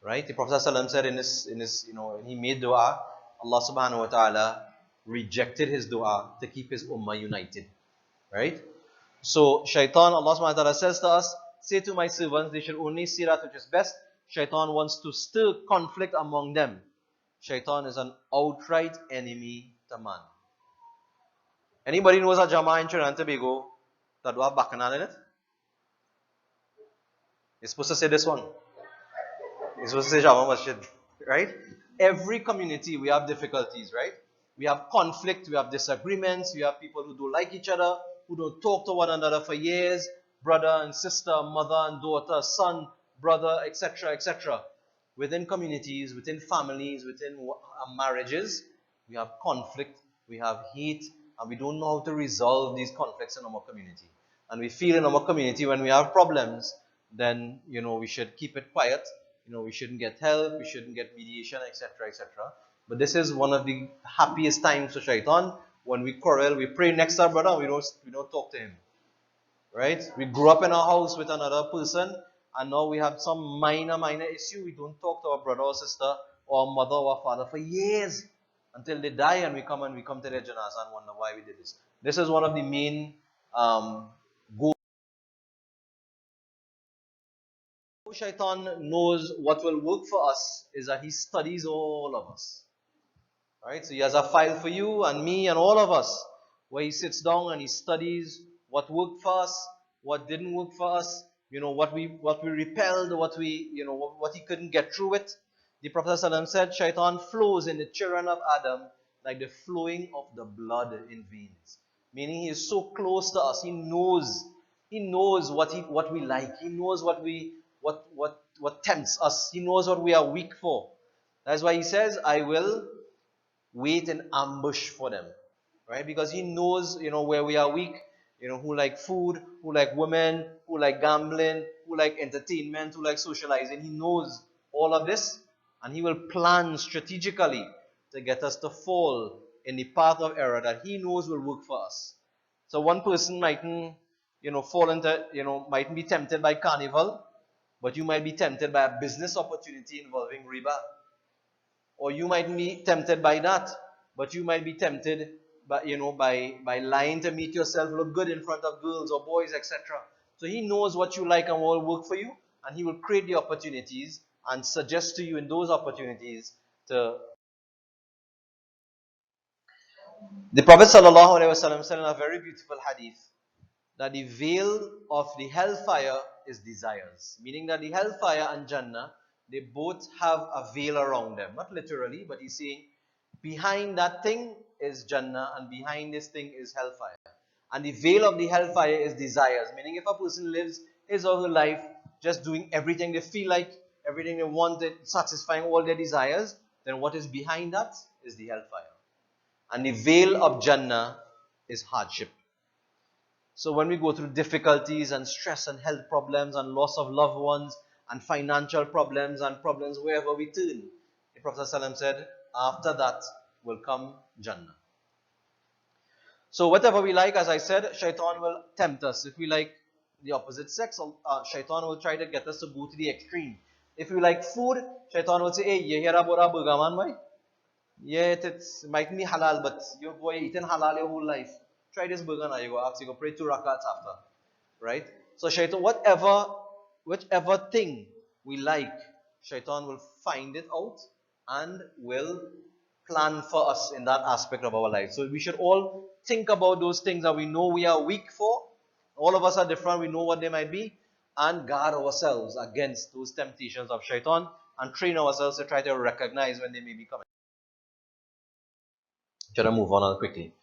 Right? The Prophet ﷺ said in his, he made dua, Allah subhanahu wa ta'ala rejected his dua to keep his ummah united. Right? So Shaitan, Allah subhanahu wa ta'ala says to us, say to my servants, they should only say that which is best. Shaitan wants to stir conflict among them. Shaitan is an outright enemy to man. Anybody knows a Jama in Trinidad and Tobago that do have bacchanal in it? You're supposed to say this one. You're supposed to say Jama Masjid. Right? Every community we have difficulties, right? We have conflict, we have disagreements, we have people who don't like each other, who don't talk to one another for years, brother and sister, mother and daughter, son, brother, etc., etc. Within communities, within families, within marriages, we have conflict, we have hate, and we don't know how to resolve these conflicts in our community. And we feel in our community when we have problems, then we should keep it quiet. We shouldn't get help, we shouldn't get mediation, etc., etc. But this is one of the happiest times for Shaitan. When we quarrel, we pray next to our brother, we don't talk to him. Right? We grew up in a house with another person, and now we have some minor issue. We don't talk to our brother or sister or mother or father for years until they die, and we come to their janazah and wonder why we did this. This is one of the main goals. Shaitan knows what will work for us is that he studies all of us. Right? So he has a file for you and me and all of us where he sits down and he studies what worked for us, what didn't work for us, what we repelled, what he couldn't get through with. The Prophet ﷺ said, Shaitan flows in the children of Adam like the flowing of the blood in veins. Meaning he is so close to us, he knows what we like, he knows what tempts us, he knows what we are weak for. That's why he says, I will wait in ambush for them, right? Because he knows, where we are weak, who like food, who like women, who like gambling, who like entertainment, who like socializing. He knows all of this, and he will plan strategically to get us to fall in the path of error that he knows will work for us. So one person mightn't, fall into, mightn't be tempted by carnival, but you might be tempted by a business opportunity involving riba. Or you might be tempted by that, but you might be tempted by lying to make yourself look good in front of girls or boys, etc. So he knows what you like and what will work for you, and he will create the opportunities and suggest to you in those opportunities to. The Prophet ﷺ said in a very beautiful hadith that the veil of the hellfire is desires. Meaning that the hellfire and Jannah, they both have a veil around them. Not literally, but he's saying behind that thing is Jannah and behind this thing is hellfire. And the veil of the hellfire is desires. Meaning if a person lives his or her life just doing everything they feel like, everything they want, satisfying all their desires, then what is behind that is the hellfire. And the veil of Jannah is hardship. So when we go through difficulties and stress and health problems and loss of loved ones and financial problems and problems wherever we turn, the Prophet ﷺ said, after that will come Jannah. So whatever we like, as I said, Shaitan will tempt us. If we like the opposite sex, Shaitan will try to get us to go to the extreme. If we like food, Shaitan will say, hey, you hear about a burger man, boy? Yeah, it might be halal, but your boy eating halal your whole life. Try this burger now, you go pray 2 rakats after. Right? So Shaitan, whichever thing we like, Shaitan will find it out and will plan for us in that aspect of our life. So we should all think about those things that we know we are weak for. All of us are different, we know what they might be, and guard ourselves against those temptations of Shaitan and train ourselves to try to recognize when they may be coming. Should I move on quickly?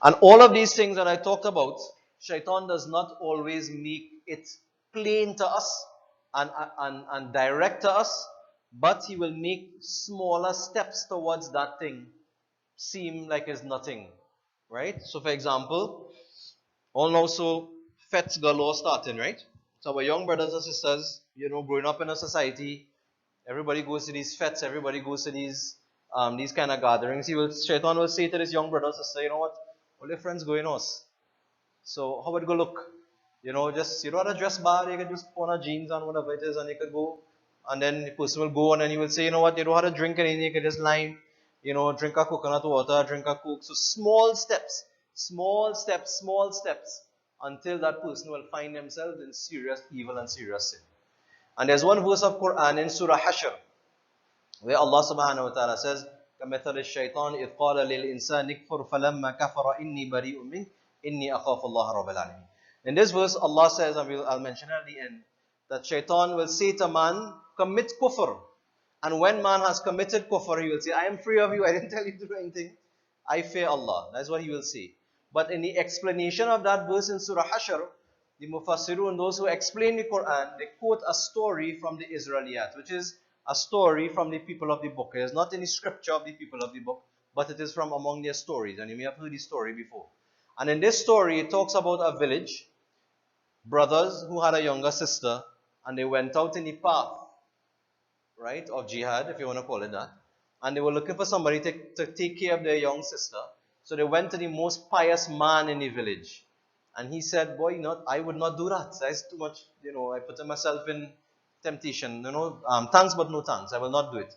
And all of these things that I talked about, Shaitan does not always make it plain to us and direct to us, but he will make smaller steps towards that thing seem like it's nothing. Right? So for example, all also fets galore starting, right? So our young brothers and sisters, growing up in a society, everybody goes to these fetes, everybody goes to these kind of gatherings. Shaitan will say to this young brother, sister, you know what? All your friends going us. So how would it go look? Just you don't have to dress bad, you can just put on a jeans and whatever it is, and you could go, and then the person will go and then he will say, you know what, you don't have to drink anything, you can just line, drink a coconut water, drink a coke. So small steps, small steps, small steps until that person will find themselves in serious evil and serious sin. And there's one verse of Quran in Surah Hashr where Allah subhanahu wa ta'ala says, كَمَثَلِ الشَّيْطَانِ إِذْ قَالَ لِلْإِنسَانِ اكْفُرْ فَلَمَّا كَفَرَ إِنِّي بَرِيءٌ مِّنْكَ إِنِّي أَخَافُ اللَّهَ رَبَّ الْعَالَمِينَ. In this verse, Allah says, and I'll mention it at the end, that Shaitan will say to man, commit kufr. And when man has committed kufr, he will say, I am free of you, I didn't tell you to do anything. I fear Allah. That's what he will say. But in the explanation of that verse in Surah Hashr, the Mufassirun, those who explain the Quran, they quote a story from the Israeliyat, which is a story from the people of the book. It is not any scripture of the people of the book, but it is from among their stories. And you may have heard this story before. And in this story, it talks about a village, brothers who had a younger sister, and they went out in the path, right, of jihad, if you want to call it that. And they were looking for somebody to take care of their young sister. So they went to the most pious man in the village. And he said, boy, I would not do that. That's too much, I put myself in temptation. Thanks but no thanks. I will not do it.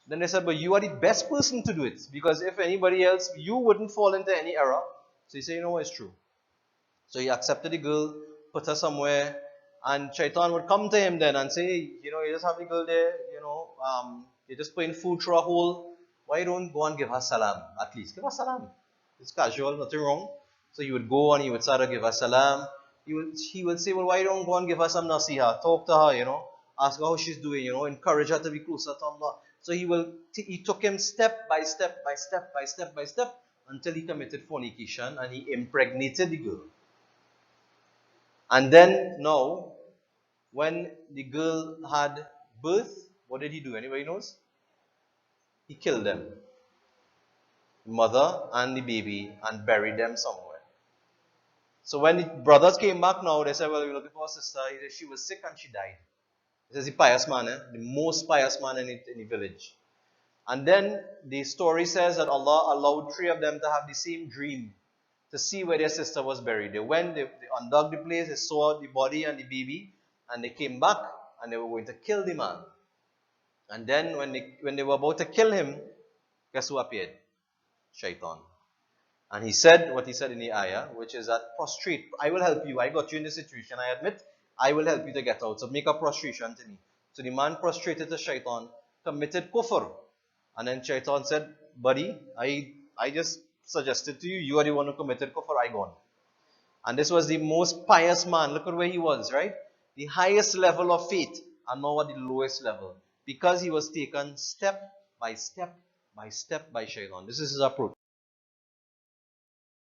Then they said, but you are the best person to do it. Because if anybody else, you wouldn't fall into any error. So he said, it's true. So he accepted the girl, put her somewhere. And Shaitan would come to him then and say, you just have the girl there, you're just putting food through a hole. Why don't go and give her salam? At least give her salam. It's casual, nothing wrong. So he would go and he would start to give her salam. He would say, well, why don't go and give her some nasiha? Talk to her, ask her how she's doing, encourage her to be closer to Allah. So he took him step by step by step by step by step until he committed fornication and he impregnated the girl. And then now, when the girl had birth, what did he do? Anybody knows? He killed them. The mother and the baby, and buried them somewhere. So when the brothers came back now, they said, well, we're looking for a sister. He said, she was sick and she died. This is the pious man, the most pious man in the village. And then the story says that Allah allowed three of them to have the same dream, to see where their sister was buried. They went, they undug the place, they saw the body and the baby, and they came back and they were going to kill the man. And then when they were about to kill him, guess who appeared? Shaitan. And he said what he said in the ayah, which is that prostrate. I will help you. I got you in this situation. I admit, I will help you to get out. So make a prostration to me. So the man prostrated to Shaitan, committed kufr. And then Shaitan said, buddy, I just suggested to you, you are the one who committed kufr, I gone. And this was the most pious man. Look at where he was, right? The highest level of faith, and now at the lowest level. Because he was taken step by step by step by Shaitan. This is his approach.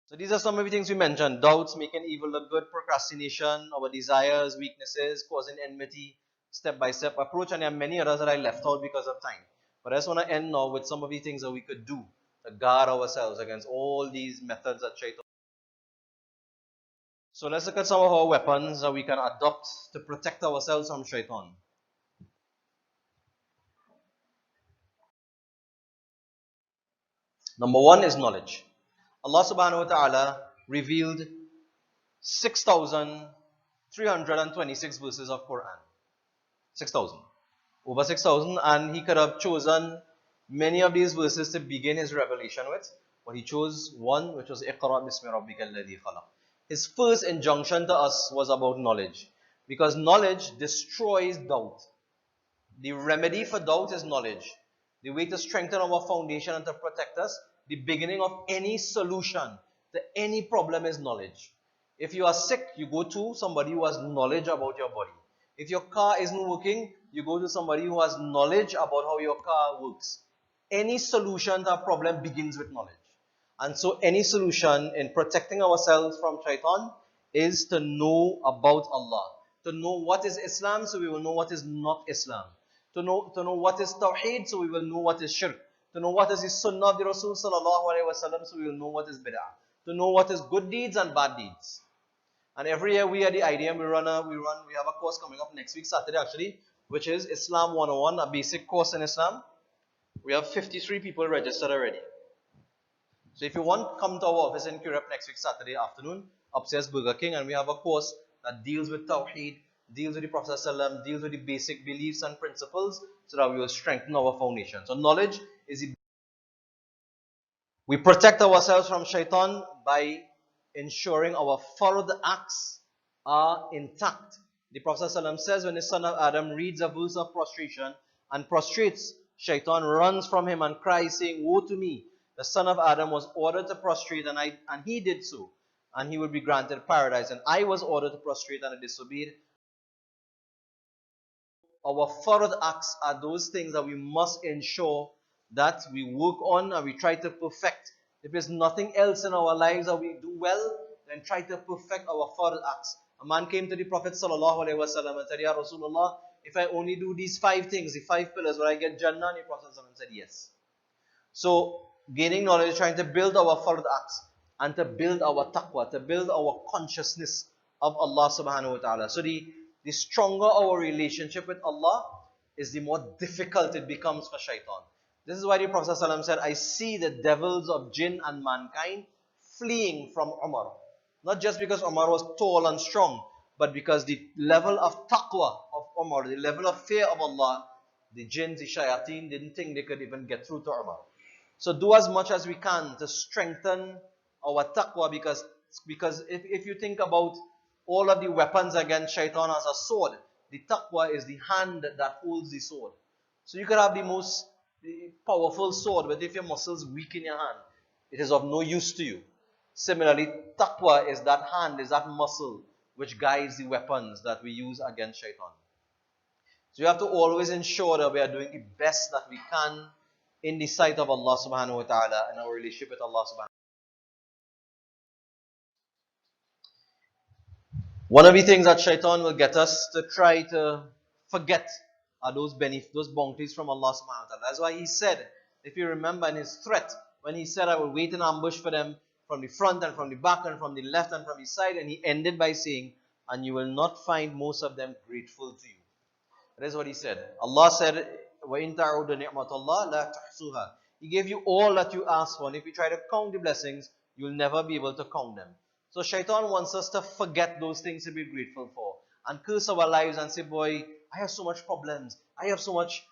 So these are some of the things we mentioned. Doubts, making evil look good, procrastination, our desires, weaknesses, causing enmity, step-by-step approach. And there are many others that I left out because of time. But I just want to end now with some of the things that we could do to guard ourselves against all these methods that Shaitan. So let's look at some of our weapons that we can adopt to protect ourselves from Shaitan. Number one is knowledge. Allah subhanahu wa ta'ala revealed 6,326 verses of Quran. 6,000. Over 6,000, and he could have chosen many of these verses to begin his revelation with. But he chose one, which was Iqra bismi rabbika alladhi khalaq. His first injunction to us was about knowledge. Because knowledge destroys doubt. The remedy for doubt is knowledge. The way to strengthen our foundation and to protect us, the beginning of any solution to any problem is knowledge. If you are sick, you go to somebody who has knowledge about your body. If your car isn't working, you go to somebody who has knowledge about how your car works. Any solution to a problem begins with knowledge. And so any solution in protecting ourselves from Shaitan is to know about Allah. To know what is Islam, so we will know what is not Islam. To know what is Tawheed, so we will know what is Shirk. To know what is the Sunnah of the Rasul sallallahu alaihi wasallam, so we will know what is Bid'ah. To know what is good deeds and bad deeds. And every year we at the IDM, we have a course coming up next week, Saturday actually, which is Islam 101, a basic course in Islam. We have 53 people registered already. So if you want, come to our office in Kirep next week, Saturday afternoon, upstairs Burger King, and we have a course that deals with Tawheed, deals with the Prophet ﷺ, deals with the basic beliefs and principles, so that we will strengthen our foundation. So knowledge is we protect ourselves from Shaitan by ensuring our fard acts are intact. The Prophet ﷺ says when the son of Adam reads a verse of prostration and prostrates, Shaitan runs from him and cries saying, "Woe to me! The son of Adam was ordered to prostrate and he did so, and he would be granted paradise. And I was ordered to prostrate and I disobeyed." Our fard acts are those things that we must ensure that we work on and we try to perfect. If there's nothing else in our lives that we do well, then try to perfect our fard acts. A man came to the Prophet ﷺ and said, "Ya Rasulullah, if I only do these 5 things, the 5 pillars, will I get Jannah?" And the Prophet ﷺ said, "Yes." So, gaining knowledge, trying to build our fard acts and to build our taqwa, to build our consciousness of Allah subhanahu wa ta'ala. So, the stronger our relationship with Allah is, the more difficult it becomes for shaitan. This is why the Prophet ﷺ said, "I see the devils of jinn and mankind fleeing from Umar." Not just because Umar was tall and strong, but because the level of taqwa of Umar, the level of fear of Allah, the jinns, the shayateen didn't think they could even get through to Umar. So do as much as we can to strengthen our taqwa, because if you think about all of the weapons against shaitan as a sword, the taqwa is the hand that holds the sword. So you could have the powerful sword, but if your muscles weak in your hand, it is of no use to you. Similarly, taqwa is that hand, is that muscle which guides the weapons that we use against shaitan. So you have to always ensure that we are doing the best that we can in the sight of Allah subhanahu wa ta'ala and our relationship with Allah subhanahu wa ta'ala. One of the things that shaitan will get us to try to forget are those benefits, those bounties from Allah subhanahu wa ta'ala. That's why he said, if you remember in his threat, when he said, "I will wait in ambush for them from the front and from the back and from the left and from the side," and he ended by saying, "And you will not find most of them grateful to you." That is what he said. Allah said, وَإِن تَعُودُ نِعْمَةَ اللَّهِ لَا تُحْصُوهَا. He gave you all that you asked for, and if you try to count the blessings, you'll never be able to count them. So shaitan wants us to forget those things to be grateful for, and curse our lives and say, "Boy, I have so much problems. I have so much,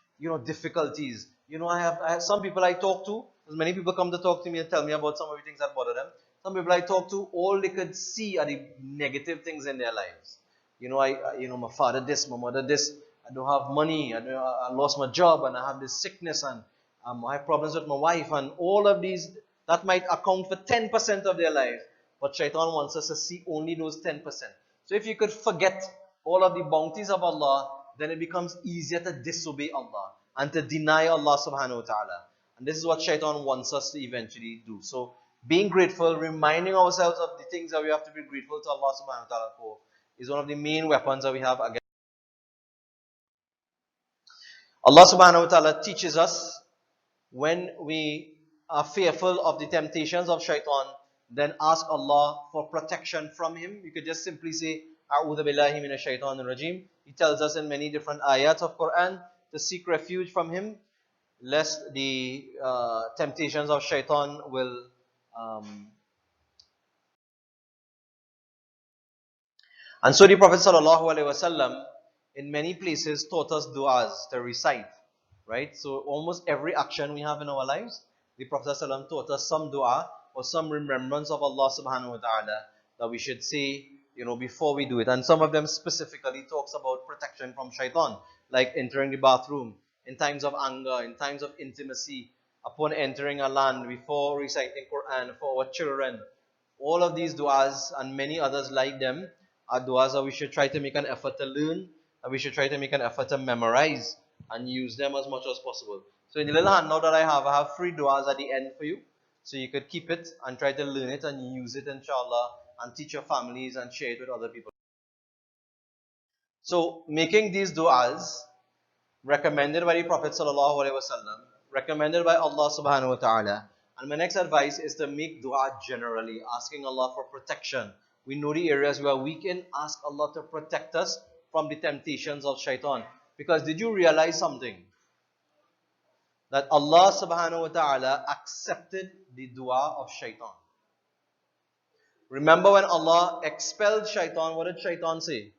difficulties. I have some people I talk to, because many people come to talk to me and tell me about some of the things that bother them. Some people I talk to, all they could see are the negative things in their lives. My father this, my mother this. I don't have money. I lost my job, and I have this sickness, and I have problems with my wife, and all of these that might account for 10% of their life. But shaitan wants us to see only those 10%. So if you could forget all of the bounties of Allah, then it becomes easier to disobey Allah and to deny Allah subhanahu wa ta'ala. And this is what shaitan wants us to eventually do. So being grateful, reminding ourselves of the things that we have to be grateful to Allah subhanahu wa ta'ala for, is one of the main weapons that we have against. Allah subhanahu wa ta'ala teaches us, when we are fearful of the temptations of shaitan, then ask Allah for protection from him. You could just simply say, "A'udhu billahi minash shaitanir rajim." He tells us in many different ayats of Quran to seek refuge from him, lest the temptations of shaitan will And so the Prophet ﷺ in many places taught us du'as to recite, right? So almost every action we have in our lives, the Prophet ﷺ taught us some du'a or some remembrance of Allah subhanahu wa ta'ala that we should say, before we do it. And some of them specifically talks about protection from shaitan, like entering the bathroom, in times of anger, in times of intimacy, upon entering a land, before reciting Quran, for our children. All of these du'as and many others like them are du'as that we should try to make an effort to learn, and we should try to make an effort to memorize and use them as much as possible. So in the little handout that I have 3 du'as at the end for you. So you could keep it and try to learn it and use it, inshallah, and teach your families and share it with other people. So making these du'as, recommended by the Prophet ﷺ, recommended by Allah subhanahu wa ta'ala. And my next advice is to make dua generally, asking Allah for protection. We know the areas we are weak in, ask Allah to protect us from the temptations of shaitan. Because did you realize something? That Allah subhanahu wa ta'ala accepted the dua of shaitan. Remember when Allah expelled shaitan, what did shaitan say?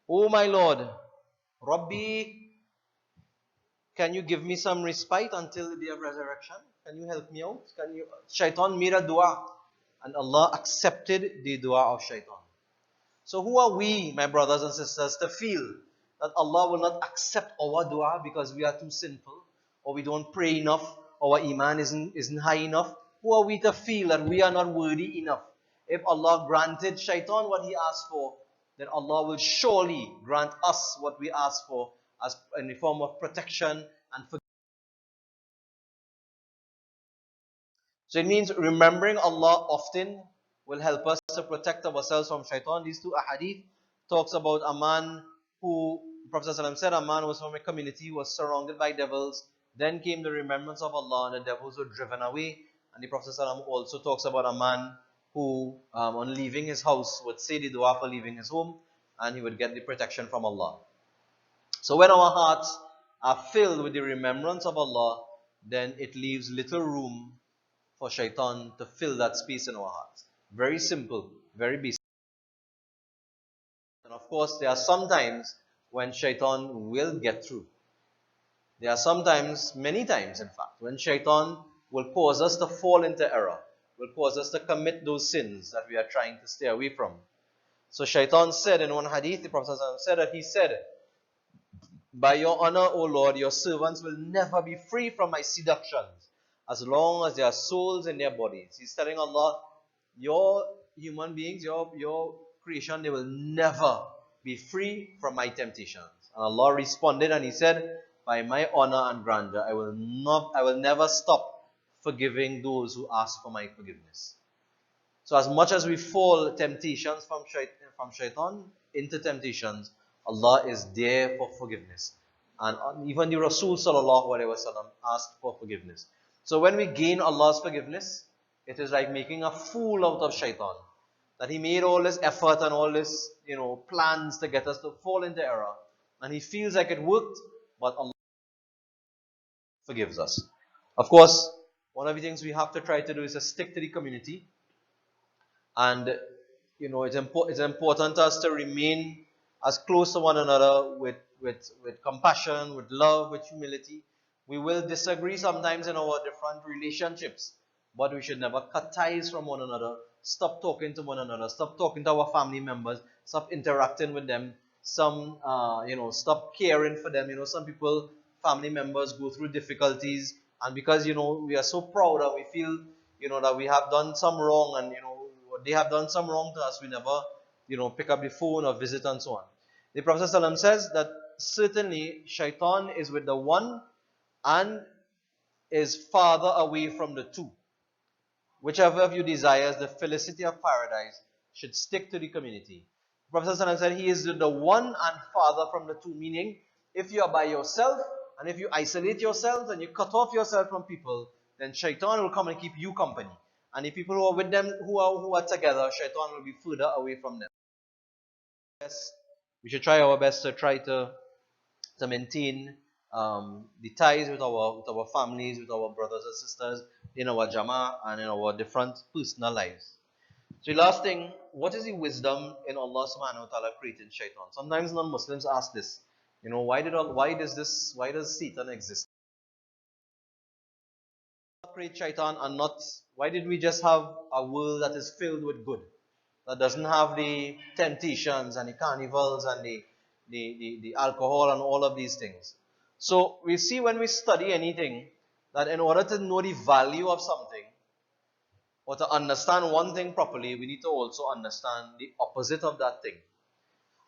"Oh my Lord, Rabbi, can you give me some respite until the day of resurrection? Can you help me out?" Shaitan made a dua. and Allah accepted the dua of Shaitan. So who are we, my brothers and sisters, to feel that Allah will not accept our dua because we are too sinful, or we don't pray enough, or our iman isn't high enough? Who are we to feel that we are not worthy enough? If Allah granted Shaitan what he asked for, then Allah will surely grant us what we ask for as in the form of protection and forgiveness. So it means remembering Allah often will help us to protect ourselves from Shaitan. These two ahadith talks about a man who, Prophet ﷺ said, a man was from a community who was surrounded by devils. Then came the remembrance of Allah and the devils were driven away. And the Prophet ﷺ also talks about a man who, on leaving his house, would say the dua for leaving his home and he would get the protection from Allah. So when our hearts are filled with the remembrance of Allah, then it leaves little room for Shaitan to fill that space in our hearts. Very simple, very basic. And of course, there are some times when Shaitan will get through. There are sometimes, many times in fact, when Shaitan will cause us to fall into error, will cause us to commit those sins that we are trying to stay away from. So Shaitan said in one hadith, the Prophet said that he said, "By your honor, O Lord, your servants will never be free from my seductions, as long as there are souls in their bodies." He's telling Allah, your human beings, your creation, they will never be free from my temptations. And Allah responded and He said, "By my honor and grandeur, I will never stop forgiving those who ask for my forgiveness." So as much as we fall temptations from Shaitan into temptations, Allah is there for forgiveness. And even the Rasul sallallahu alaihi wasallam asked for forgiveness. So when we gain Allah's forgiveness, it is like making a fool out of Shaitan. That he made all this effort and all this, plans to get us to fall into error. And he feels like it worked, but Allah forgives us. Of course, one of the things we have to try to do is to stick to the community. And it's important to us to remain as close to one another with compassion, with love, with humility. We will disagree sometimes in our different relationships, but we should never cut ties from one another. Stop talking to one another. Stop talking to our family members. Stop interacting with them. Stop caring for them. Some people, family members, go through difficulties, and because we are so proud and we feel that we have done some wrong, and they have done some wrong to us, we never pick up the phone or visit and so on. The Prophet ﷺ says that certainly Shaitan is with the one and is farther away from the two. Whichever of you desires the felicity of paradise should stick to the community. The Prophet ﷺ said he is with the one and farther from the two, meaning if you are by yourself and if you isolate yourself and you cut off yourself from people, then Shaitan will come and keep you company. And the people who are with them, who are together, Shaitan will be further away from them. Yes, we should try our best to maintain the ties with our families, with our brothers and sisters, in our Jama and in our different personal lives. So the last thing, what is the wisdom in Allah subhanahu wa ta'ala creating Shaitan? Sometimes non-Muslims ask this. Why does Satan exist? Create Shaitan and not, why did we just have a world that is filled with good, that doesn't have the temptations and the carnivals and the alcohol and all of these things? So we see when we study anything that in order to know the value of something or to understand one thing properly, we need to also understand the opposite of that thing.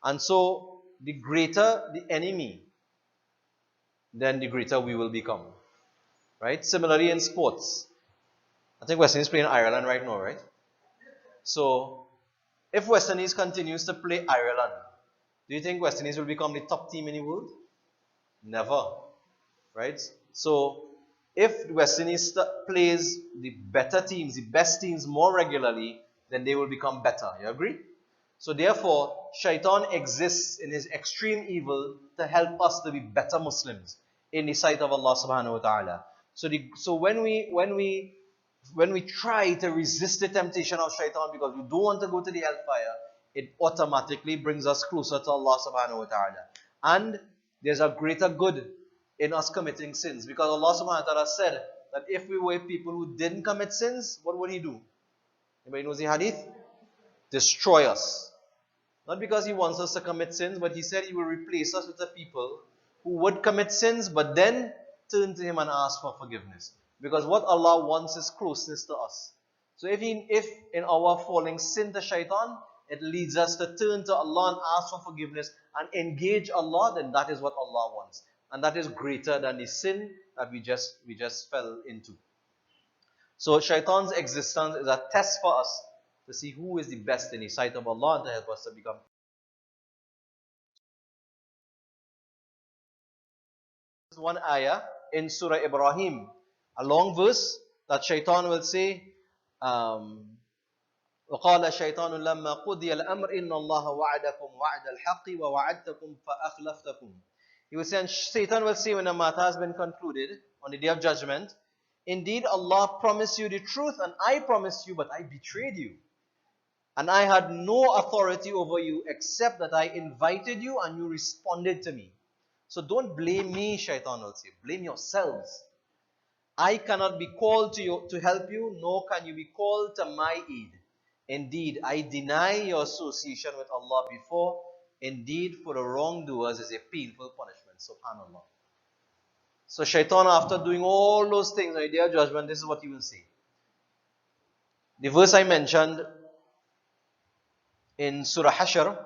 And so the greater the enemy, then the greater we will become. Right? Similarly in sports. I think West Indies is playing Ireland right now, right? So, if West Indies continues to play Ireland, do you think West Indies will become the top team in the world? Never. Right? So, if West Indies plays the better teams, the best teams more regularly, then they will become better. You agree? So therefore, Shaitan exists in his extreme evil to help us to be better Muslims in the sight of Allah subhanahu wa ta'ala. So when we try to resist the temptation of Shaitan because we don't want to go to the hellfire, it automatically brings us closer to Allah subhanahu wa ta'ala. And there's a greater good in us committing sins, because Allah subhanahu wa ta'ala said that if we were people who didn't commit sins, what would He do? Anybody knows the hadith? Destroy us. Not because he wants us to commit sins, but he said he will replace us with the people who would commit sins but then turn to him and ask for forgiveness. Because what Allah wants is closeness to us. So if in our falling sin to Shaitan, it leads us to turn to Allah and ask for forgiveness and engage Allah, then that is what Allah wants. And that is greater than the sin that we just fell into. So Shaitan's existence is a test for us to see who is the best in the sight of Allah and to help us to become. One ayah in Surah Ibrahim, a long verse that Shaitan will say, وقال الشيطان لما قضي الأمر إن الله وعدكم وعد الحق ووعدتكم فأخلفتكم. He will say, and Satan will say when the matter has been concluded on the day of judgment, indeed Allah promised you the truth and I promised you, but I betrayed you. And I had no authority over you except that I invited you and you responded to me. So don't blame me, Shaitan will say. Blame yourselves. I cannot be called to you to help you, nor can you be called to my aid. Indeed, I deny your association with Allah before. Indeed, for the wrongdoers is a painful punishment. Subhanallah. So Shaitan, after doing all those things on the day of judgment, this is what he will say. The verse I mentioned in Surah Hashr,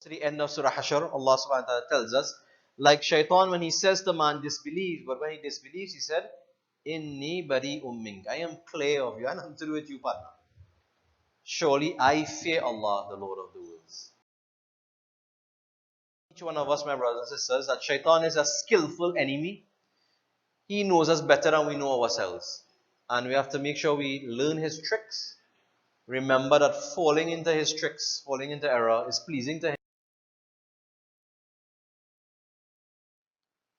to the end of Surah Hashr, Allah subhanahu wa ta'ala tells us, like Shaitan when he says the man disbelieves, but when he disbelieves, he said, Inni bari ummink. I am clear of you, and I'm through with you, partner. Surely I fear Allah, the Lord of the worlds. Each one of us, my brothers and sisters, that Shaitan is a skillful enemy. He knows us better than we know ourselves. And we have to make sure we learn his tricks. Remember that falling into his tricks, falling into error, is pleasing to him.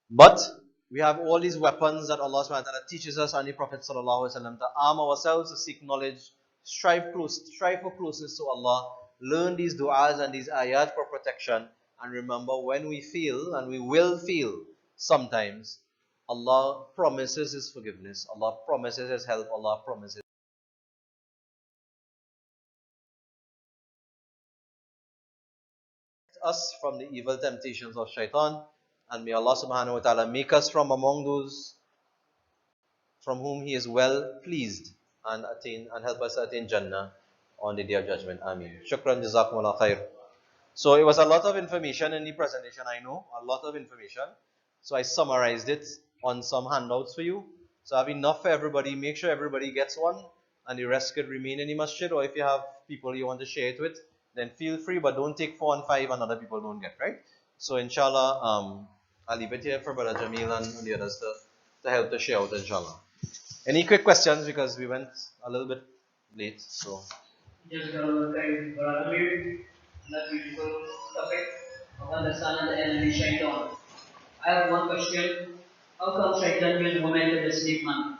But we have all these weapons that Allah subhanahu wa ta'ala teaches us and the Prophet sallallahu alaihi wasallam to arm ourselves, to seek knowledge, strive for closeness to Allah, learn these du'as and these ayat for protection, and remember when we feel, and we will feel sometimes, Allah promises His forgiveness, Allah promises His help, Allah promises us from the evil temptations of Shaitan, and may Allah subhanahu wa ta'ala make us from among those from whom He is well pleased and help us attain Jannah on the day of judgment. Ameen. Shukran, jazakumullah khair. So it was a lot of information in the presentation, I know, a lot of information. So I summarized it on some handouts for you. So I have enough for everybody. Make sure everybody gets one and the rest could remain in the masjid, or if you have people you want to share it with, then feel free, but don't take 4 and 5 and other people don't get, right? So inshallah, I'll leave it here for Brother Jamil and the others to help to share out, inshallah. Any quick questions, because we went a little bit late, so. Just thank Brother Amir on that beautiful topic of understanding the enemy Shaitan. I have one question. How come Shaitan gives women to deceive man?